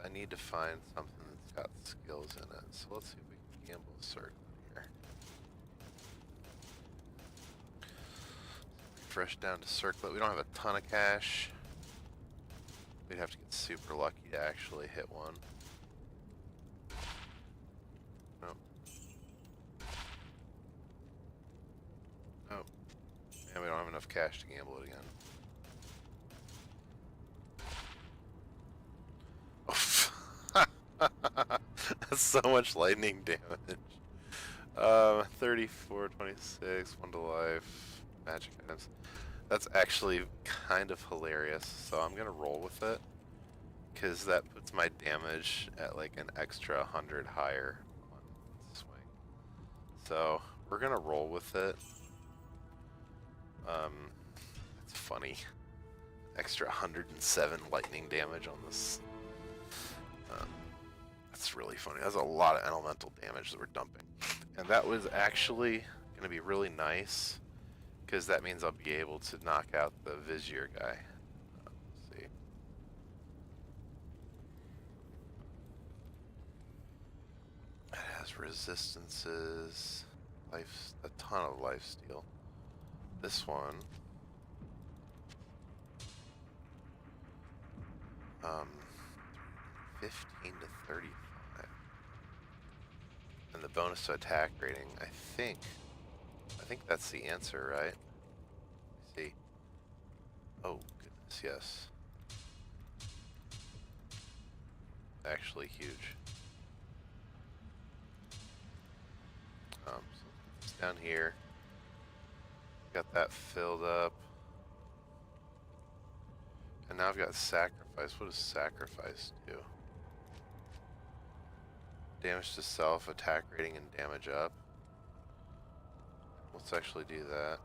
S1: I need to find something that's got skills in it. So let's see if we can gamble a circle here. Refresh down to circlet. We don't have a ton of cash. We'd have to get super lucky to actually hit one. Nope. Nope. And we don't have enough cash to gamble it again. That's so much lightning damage. 34, 26, 1 to life, magic items. That's actually kind of hilarious, so I'm gonna roll with it. Because that puts my damage at like an extra 100 higher on swing. So, we're gonna roll with it. It's funny. Extra 107 lightning damage on this. That's really funny. That's a lot of elemental damage that we're dumping. And that was actually going to be really nice, because that means I'll be able to knock out the Vizier guy. Let's see. It has resistances, life, a ton of lifesteal. This one, 15 to 35. And the bonus to attack rating, I think that's the answer, right? Let's see. Oh, goodness, yes. Actually huge. So it's down here. Got that filled up. And now I've got sacrifice. What does sacrifice do? Damage to self, attack rating, and damage up. Let's actually do that.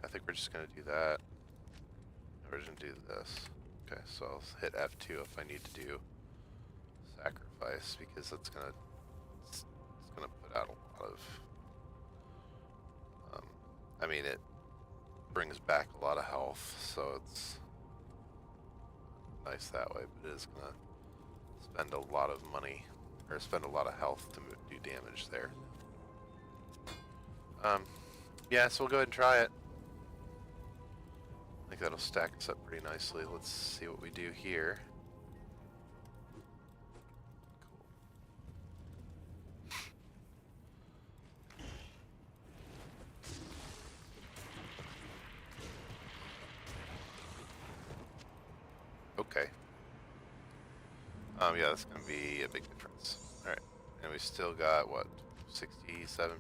S1: I think we're just going to do that. We're just going to do this. Okay, so I'll hit F2 if I need to do sacrifice, because it's going to put out a lot of... I mean, it brings back a lot of health, so it's nice that way, but it is going to spend a lot of money, or spend a lot of health to do damage there. Yeah, so we'll go ahead and try it. I think that'll stack us up pretty nicely. Let's see what we do here. Okay. Yeah, that's gonna be a big difference. Alright. And we still got, what, 67%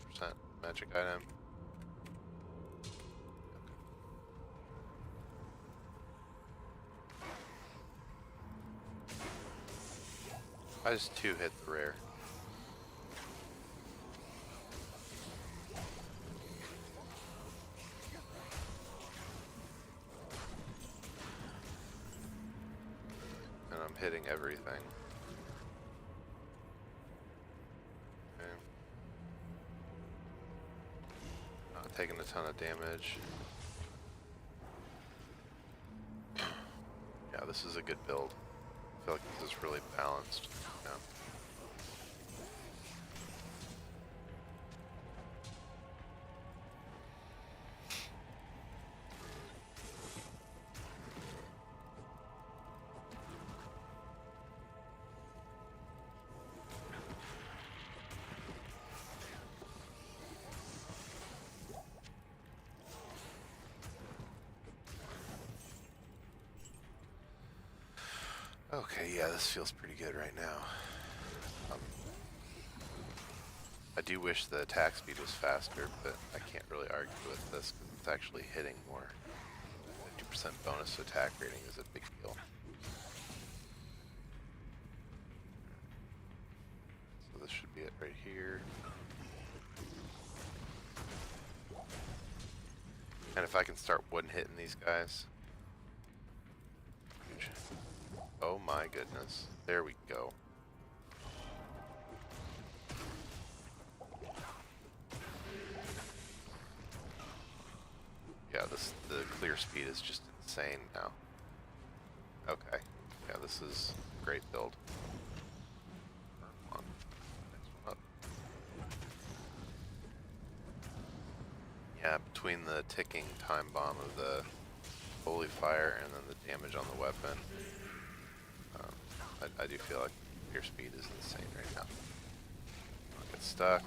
S1: magic item? I just 2 hit the rare. And I'm hitting everything. Okay. Not taking a ton of damage. Yeah, this is a good build. I feel like this is really balanced. Yeah. Okay, yeah, this feels pretty good right now. I do wish the attack speed was faster, but I can't really argue with this because it's actually hitting more. 50% bonus to attack rating is a big deal. So this should be it right here. And if I can start one-hitting these guys. Huge. Oh my goodness. There we go. Yeah, the clear speed is just insane now. Okay. Yeah, this is a great build. Come on. Next one up. Yeah, between the ticking time bomb of the holy fire and then the damage on the weapon, I do feel like your speed is insane right now. I'll get stuck.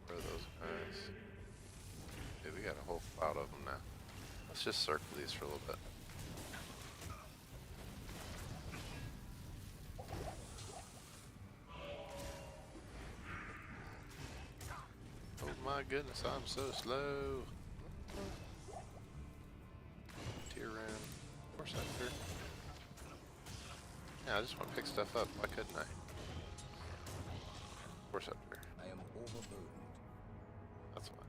S1: Where are those guys? Okay, we got a whole cloud of them now. Let's just circle these for a little bit. Oh my goodness, I'm so slow. Tier round. Force sector. Yeah, I just want to pick stuff up. Why couldn't I? Force sector.
S2: I am overburdened.
S1: That's why.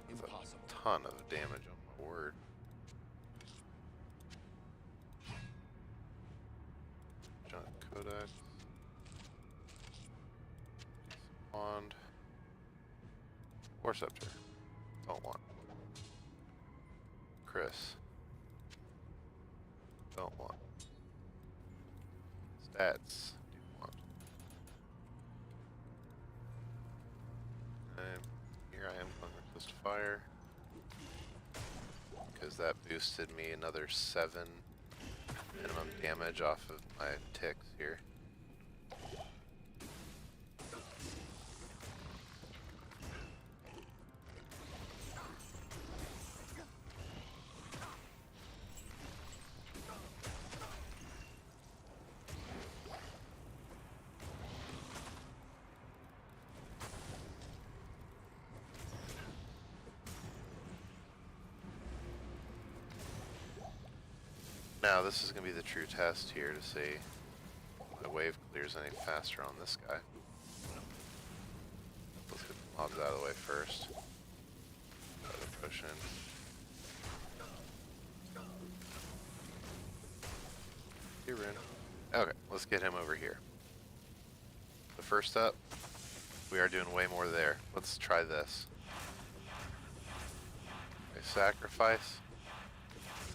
S1: That's
S2: Impossible.
S1: a ton of damage on my word. Giant Kodak. Wand. Warceptor. Don't want. Chris. Don't want. Stats. Do want. And here I am going to resist fire. Because that boosted me another 7 minimum damage off of my ticks here. Now this is going to be the true test here to see if the wave clears any faster on this guy. Let's get the mobs out of the way first. Another potion. Here, Rune. Okay, let's get him over here. The first up, we are doing way more there. Let's try this. A sacrifice.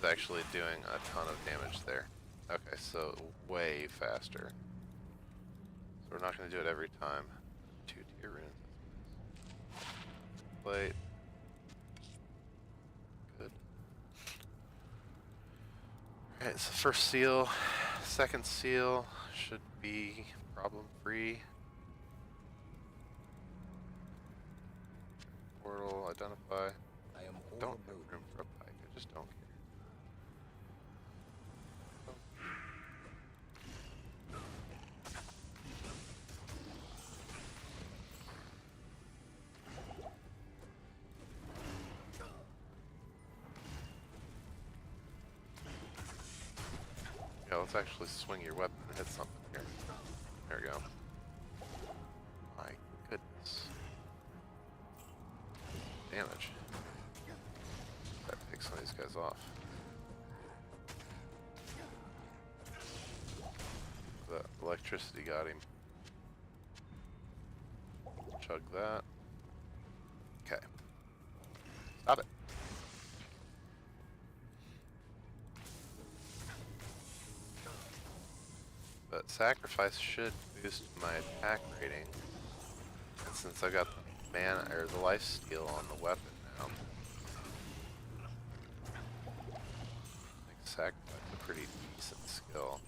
S1: Actually doing a ton of damage there. Okay, so way faster. So We're not going to do it every time. 2-tier runes. Plate. Good. Alright, so first seal. Second seal should be problem free. Portal, identify.
S2: I am
S1: Don't have
S2: overburdened.
S1: room for a pike. I just don't care. Yeah, let's actually swing your weapon and hit something here. There we go. My goodness. Damage. That takes some of these guys off. The electricity got him. Chug that. Okay. Stop it. But sacrifice should boost my attack rating. And since I got the mana or the life steal on the weapon now, I think sacrifice is a pretty decent skill.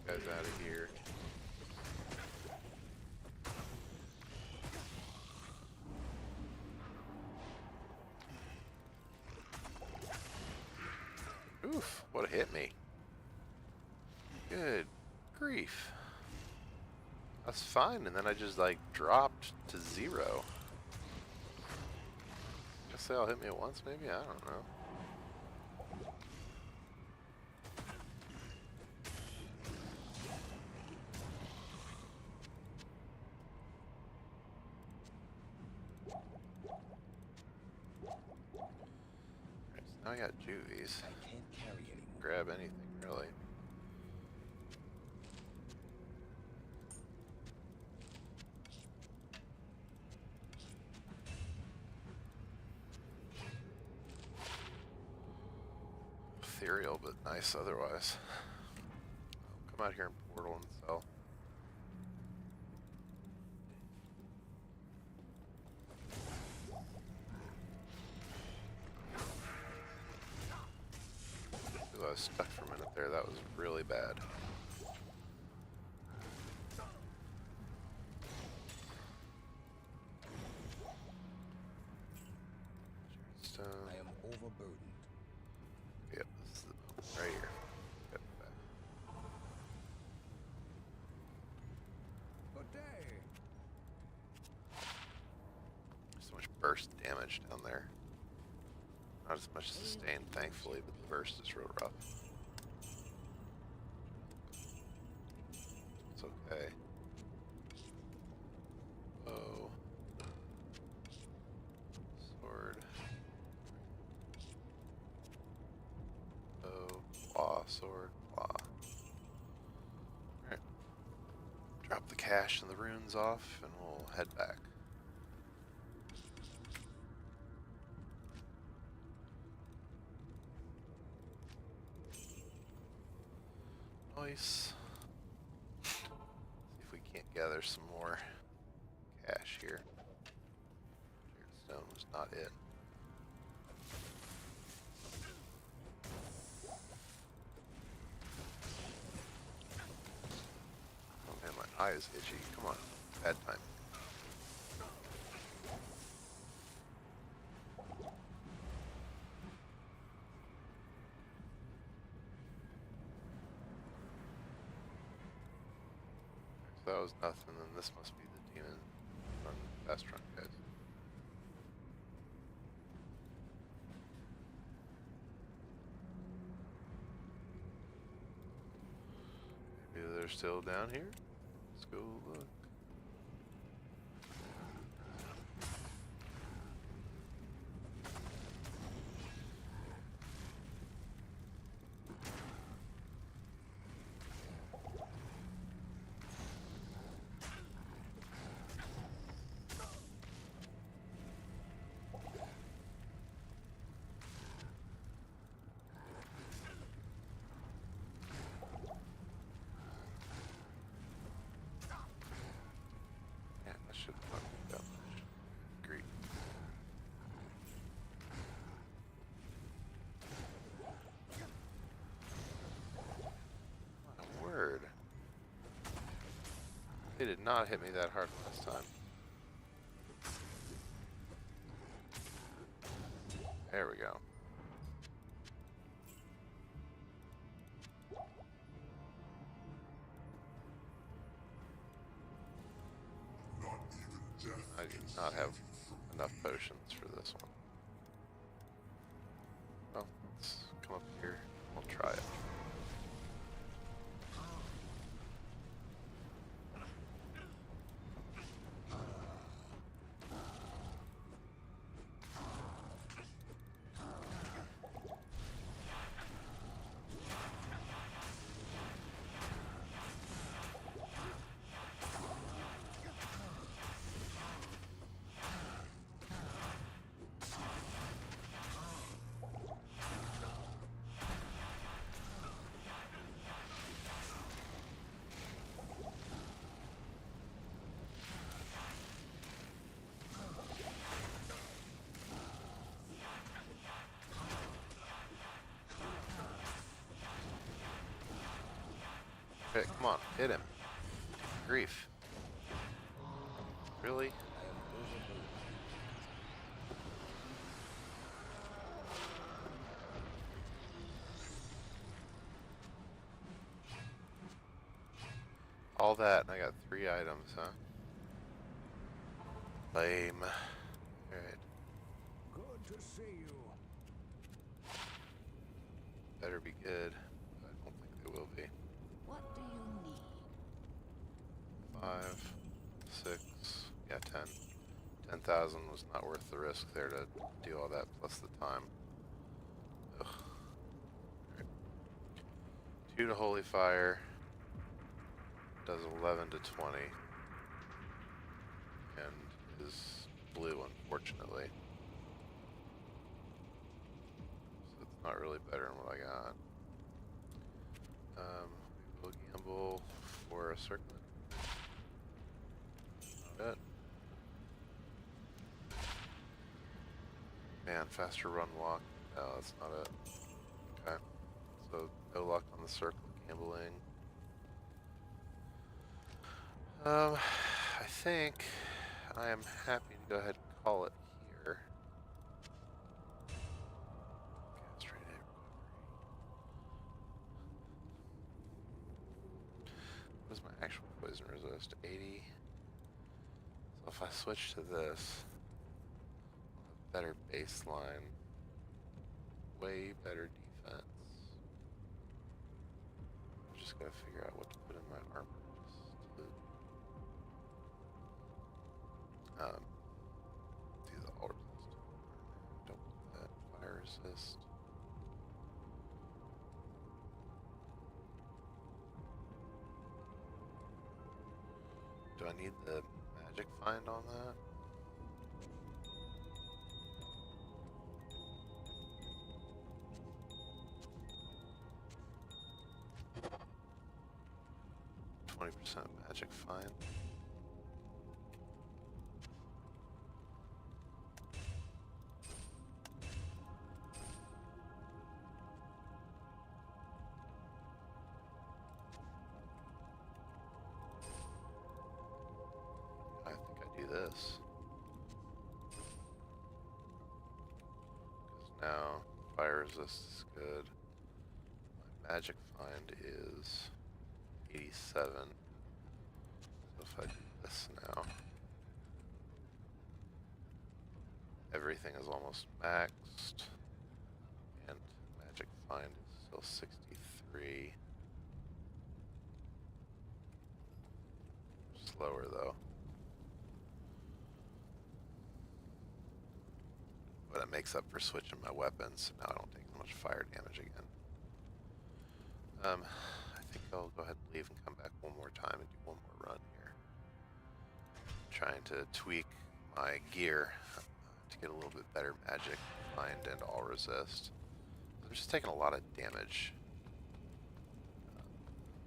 S1: This guy's out of here. Oof, what hit me. Good grief. That's fine, and then I just like dropped to 0. Guess they'll hit me at once maybe? I don't know. Alright, so now I got juvies.
S2: I can't carry anymore.
S1: Grab anything really. Ethereal, but nice otherwise. Come out here and portal and sell. Ooh, I was stuck for a minute there. That was really bad. Stone.
S2: I am overburdened.
S1: Yep, this is the moment right here. Get it back.
S2: Good day.
S1: So much burst damage down there. Not as much sustain, thankfully, but the burst is real rough. It's okay. Bow. Sword. Bow. Claw. Sword. Claw. Alright. Drop the cash and the runes off, and we'll head back. Nice. See if we can't gather some more cash here. Stone was not it. Oh man, my eye is itchy. Come on. Bad time. So that was nothing, then this must be the demon. Run fast run, guys. Maybe they're still down here? Let's go look. They did not hit me that hard last time. There we go.
S4: Not even death
S1: I do
S4: can
S1: not
S4: save
S1: have
S4: you from
S1: enough
S4: me.
S1: potions for this one. Well, let's come up here. We'll try it. Okay, come on, hit him. Grief. Really? All that, and I got 3 items, huh? Lame. Alright,
S2: Good to see you.
S1: better be good. I don't think they will be.
S3: What do you need?
S1: 5, 6, yeah, 10. 10,000 was not worth the risk there to do all that plus the time. Ugh. Right. 2 to Holy Fire does 11 to 20 and is blue, unfortunately. So it's not really better than what I got. We will gamble for a circlet. Not it. Man, faster run walk. No, that's not it. Okay. So no luck on the circle gambling. I think I am happy to go ahead and call it here. Castrate recovery. What is my actual poison resist? 80. So if I switch to this, I'll have better baseline, way better defense. I'm just gotta figure out what to put in my armor. Do the all resist. Don't do that. Fire resist. Do I need the magic find on that? %, magic find. I think I do this. Because now fire resist is good. My magic find is 87. So if I do this now, everything is almost maxed. And magic find is still 63. Slower though. But it makes up for switching my weapons, so now I don't take as much fire damage again. I think I'll go ahead and leave and come back one more time and do one more run here. Trying to tweak my gear to get a little bit better magic find and all resist. I'm just taking a lot of damage.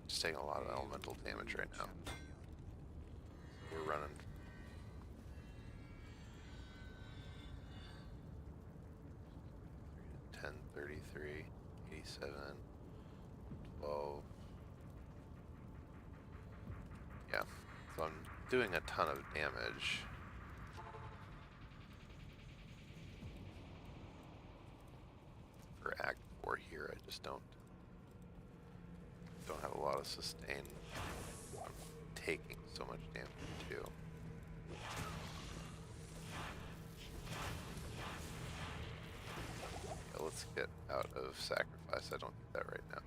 S1: Just taking a lot of elemental damage right now. We're running. $10, 33, 87, 12. Yeah, if I'm doing a ton of damage, for Act 4 here, I just don't have a lot of sustain. I'm taking so much damage too. Yeah, let's get out of sacrifice. I don't need that right now.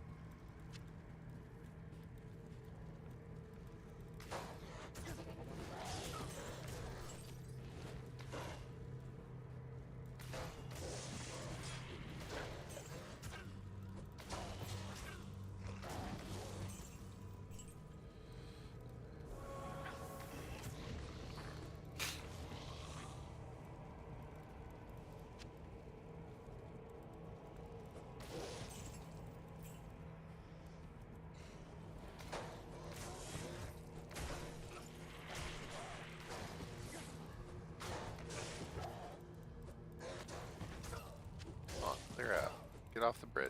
S1: Come on, clear out. Get off the bridge.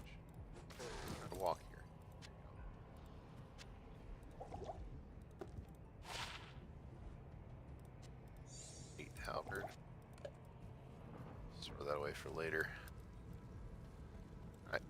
S1: I'm trying to walk here. Neat halberd. Store that away for later. Alright.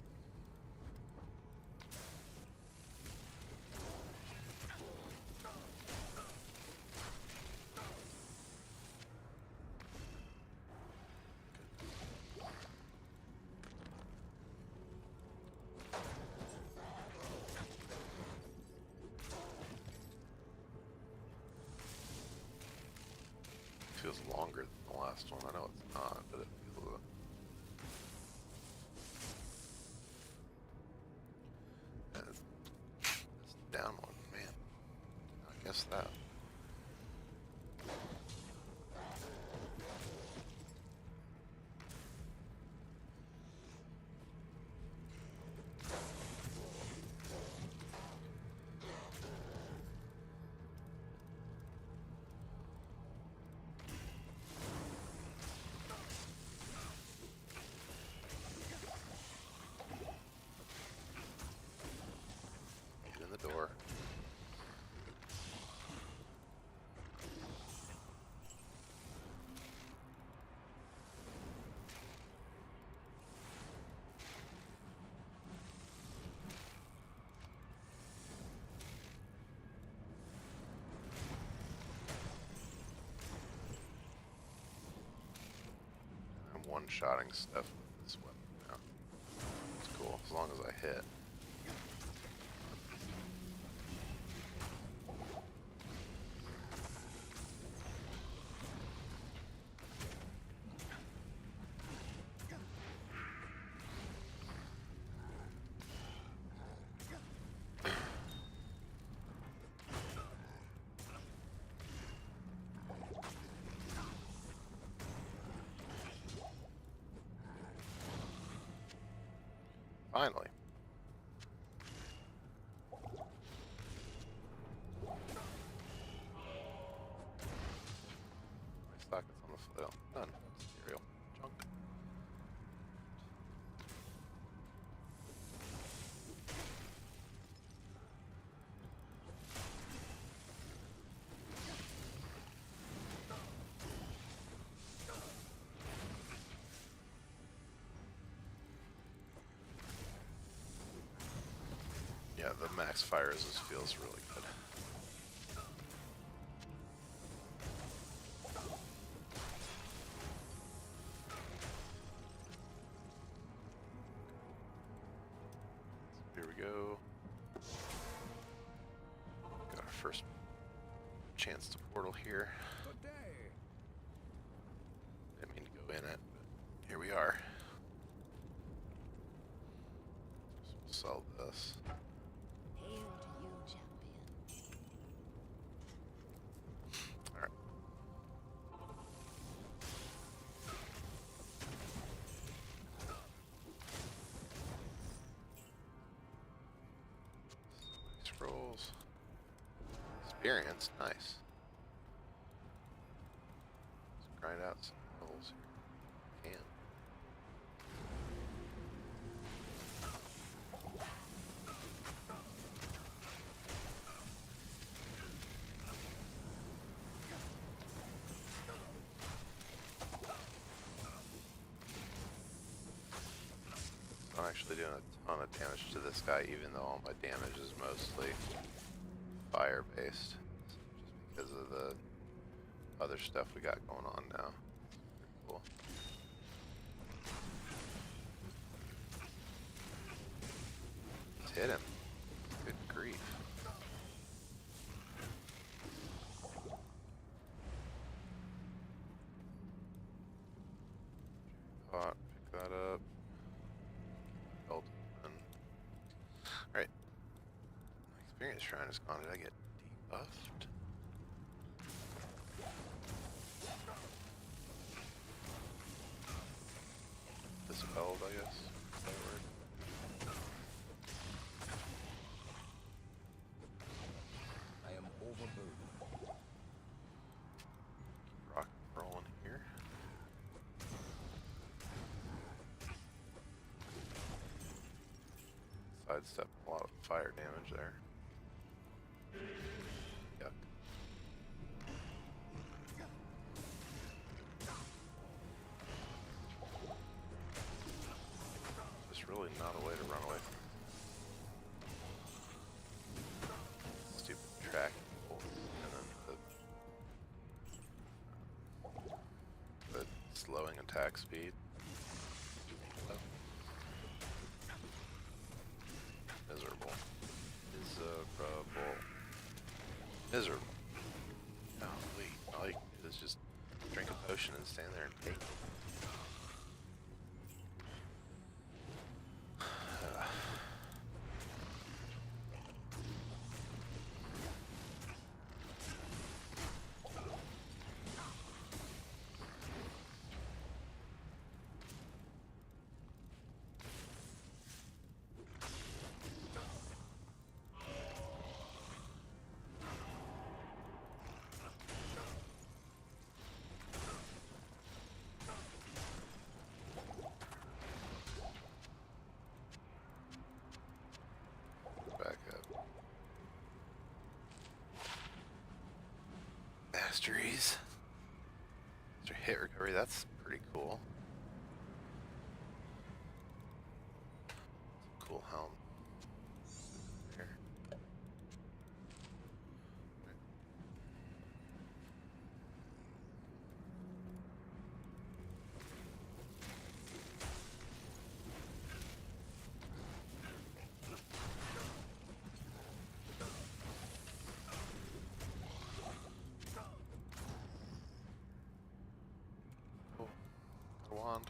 S1: Feels longer than the last one. I know it's not, but it feels it's down one, man. I guess that. Get in the door. I'm one-shotting stuff with this weapon now. It's cool, as long as I hit. Finally. My sockets on the flail. None. Material. Junk. Yeah, the max fire resist feels really good. Here we go. Got our first chance to portal here.
S2: Good day.
S1: Didn't mean to go in it, but here we are. So we'll sell this.
S3: Hail to you, champion.
S1: Alright. Scrolls. Experience, nice. Let's grind out some rolls here. Can. actually doing a ton of damage to this guy, even though all my damage is mostly fire-based. Just because of the other stuff we got going on now. Cool. Let's hit him. Good grief. Pot, pick that up. Belt open. Alright. My experience shrine is gone. Did I get debuffed? Dispelled, I guess. Is that a word?
S2: I am overburdened.
S1: Rock rolling here. Sidestep a lot of fire damage there. Yuck. There's really not a way to run away from stupid track people. And then the slowing attack speed. Miserable. Miserable. Oh wait, all you can do is just drink a potion and stand there and take it. Back up. Masteries. Master hit recovery, that's pretty cool. Cool helm. Here. Cool. A wand.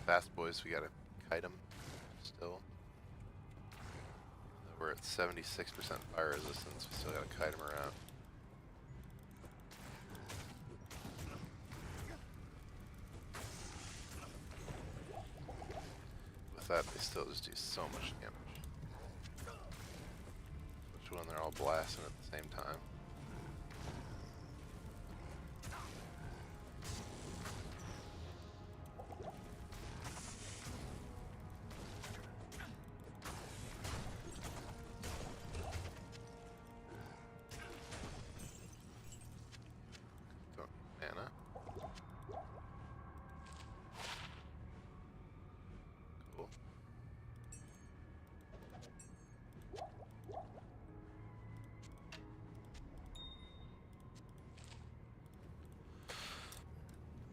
S1: Fast boys, we gotta kite them still. Even though we're at 76% fire resistance, we still gotta kite them around. With that, they still just do so much damage. Especially when they're all blasting at the same time. Don't need mana. Cool.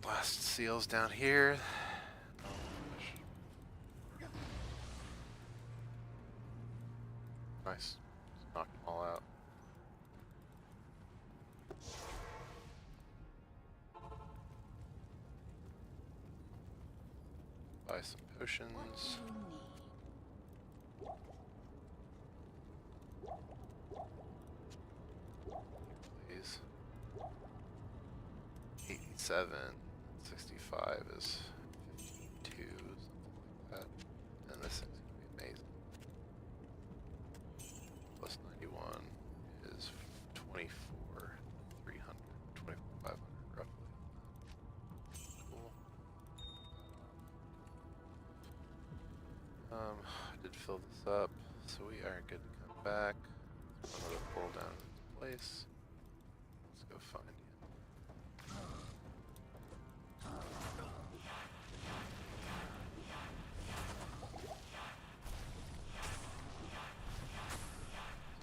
S1: Blast seals down here. Nice. Just knock them all out. Buy some potions.
S3: What do you need?
S1: Please. 87. 65 is 52, something like that. And this thing's gonna be amazing. Plus 91 is 24, 300, 25. I did fill this up, so we are good to come back. Throw another portal down in its place. Let's go find you.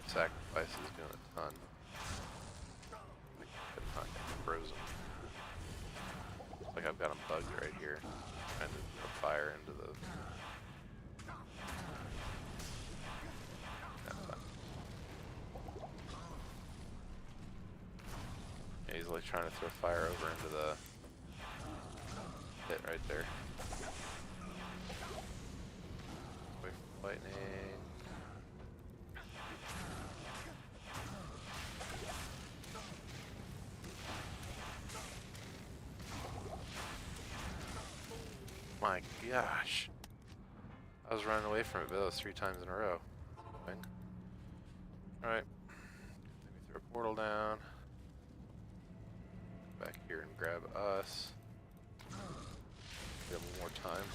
S1: Sacrifice is doing a ton. Not getting frozen. Looks like I've got them bugged right here. Trying to throw fire into the. Yeah, he's like trying to throw fire over into the pit right there. Wait for lightning. My gosh. I was running away from it, but that was 3 times in a row. Alright. Let me throw a portal down. Go back here and grab us. Get one more time.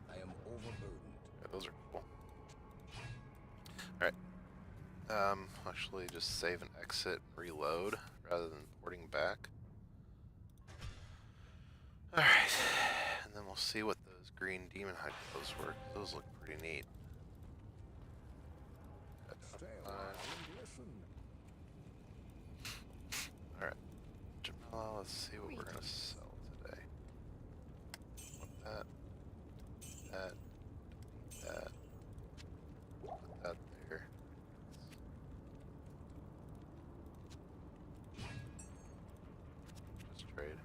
S2: I am overburdened.
S1: Yeah, those are cool. Alright. Actually just save and exit, reload, rather than porting back. Alright. And then we'll see what those green demon hide clothes were. Those look pretty neat.
S2: Stay a while and listen.
S1: Alright. Jamila, let's see what we're gonna sell today. Want that. That. Put that there. Just trade.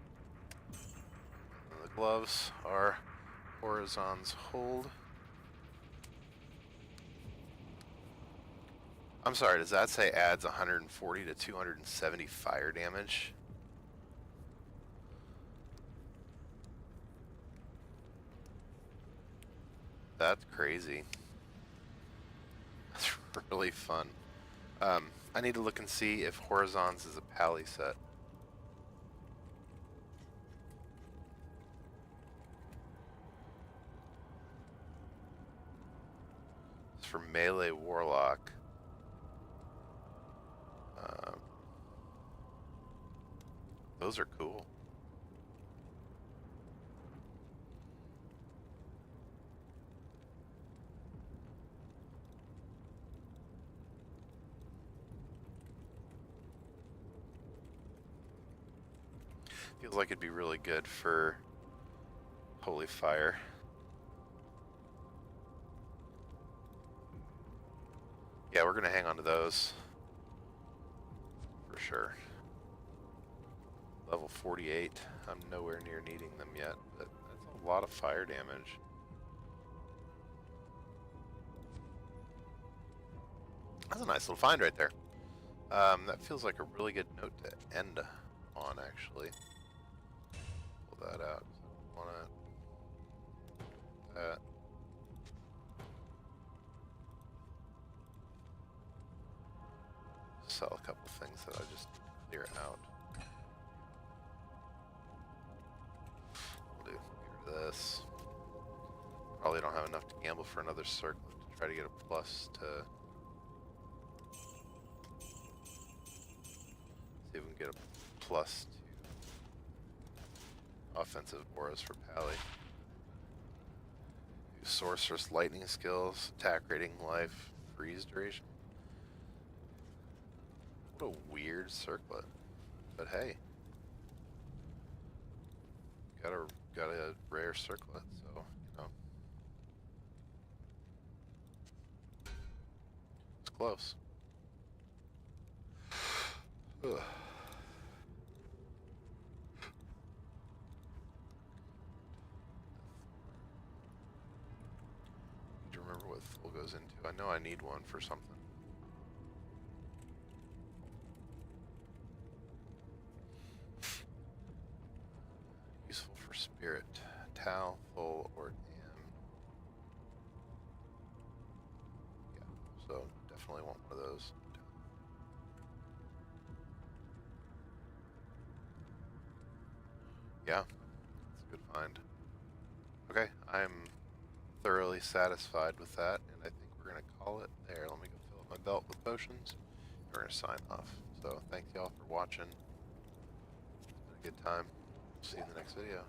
S1: And the gloves are Horizon's hold. I'm sorry, does that say adds 140 to 270 fire damage? That's crazy. That's really fun. I need to look and see if Horizons is a pally set. It's for melee warlock. Those are cool. Feels like it'd be really good for Holy Fire. Yeah, we're gonna hang on to those for sure. Level 48. I'm nowhere near needing them yet, but that's a lot of fire damage. That's a nice little find right there. That feels like a really good note to end on, actually. Pull that out. I want that. Sell a couple things that I just clear out. We'll do. Get rid of this. Probably don't have enough to gamble for another circlet to try to get a plus to. See if we can get a plus to offensive auras for Pally. Use sorceress lightning skills, attack rating, life, freeze duration. What a weird circlet. But hey. Got a rare circlet, so you know. It's close. Ugh. Do you remember what Full goes into? I know I need one for something. Useful for spirit. Tal, Full, or Dam. Yeah, so definitely want one of those. Yeah, good find. Okay, I'm thoroughly satisfied with that, and I think we're gonna call it there. Let me go fill up my belt with potions. We're gonna sign off. So thank y'all for watching. It's been a good time. See you in the next video.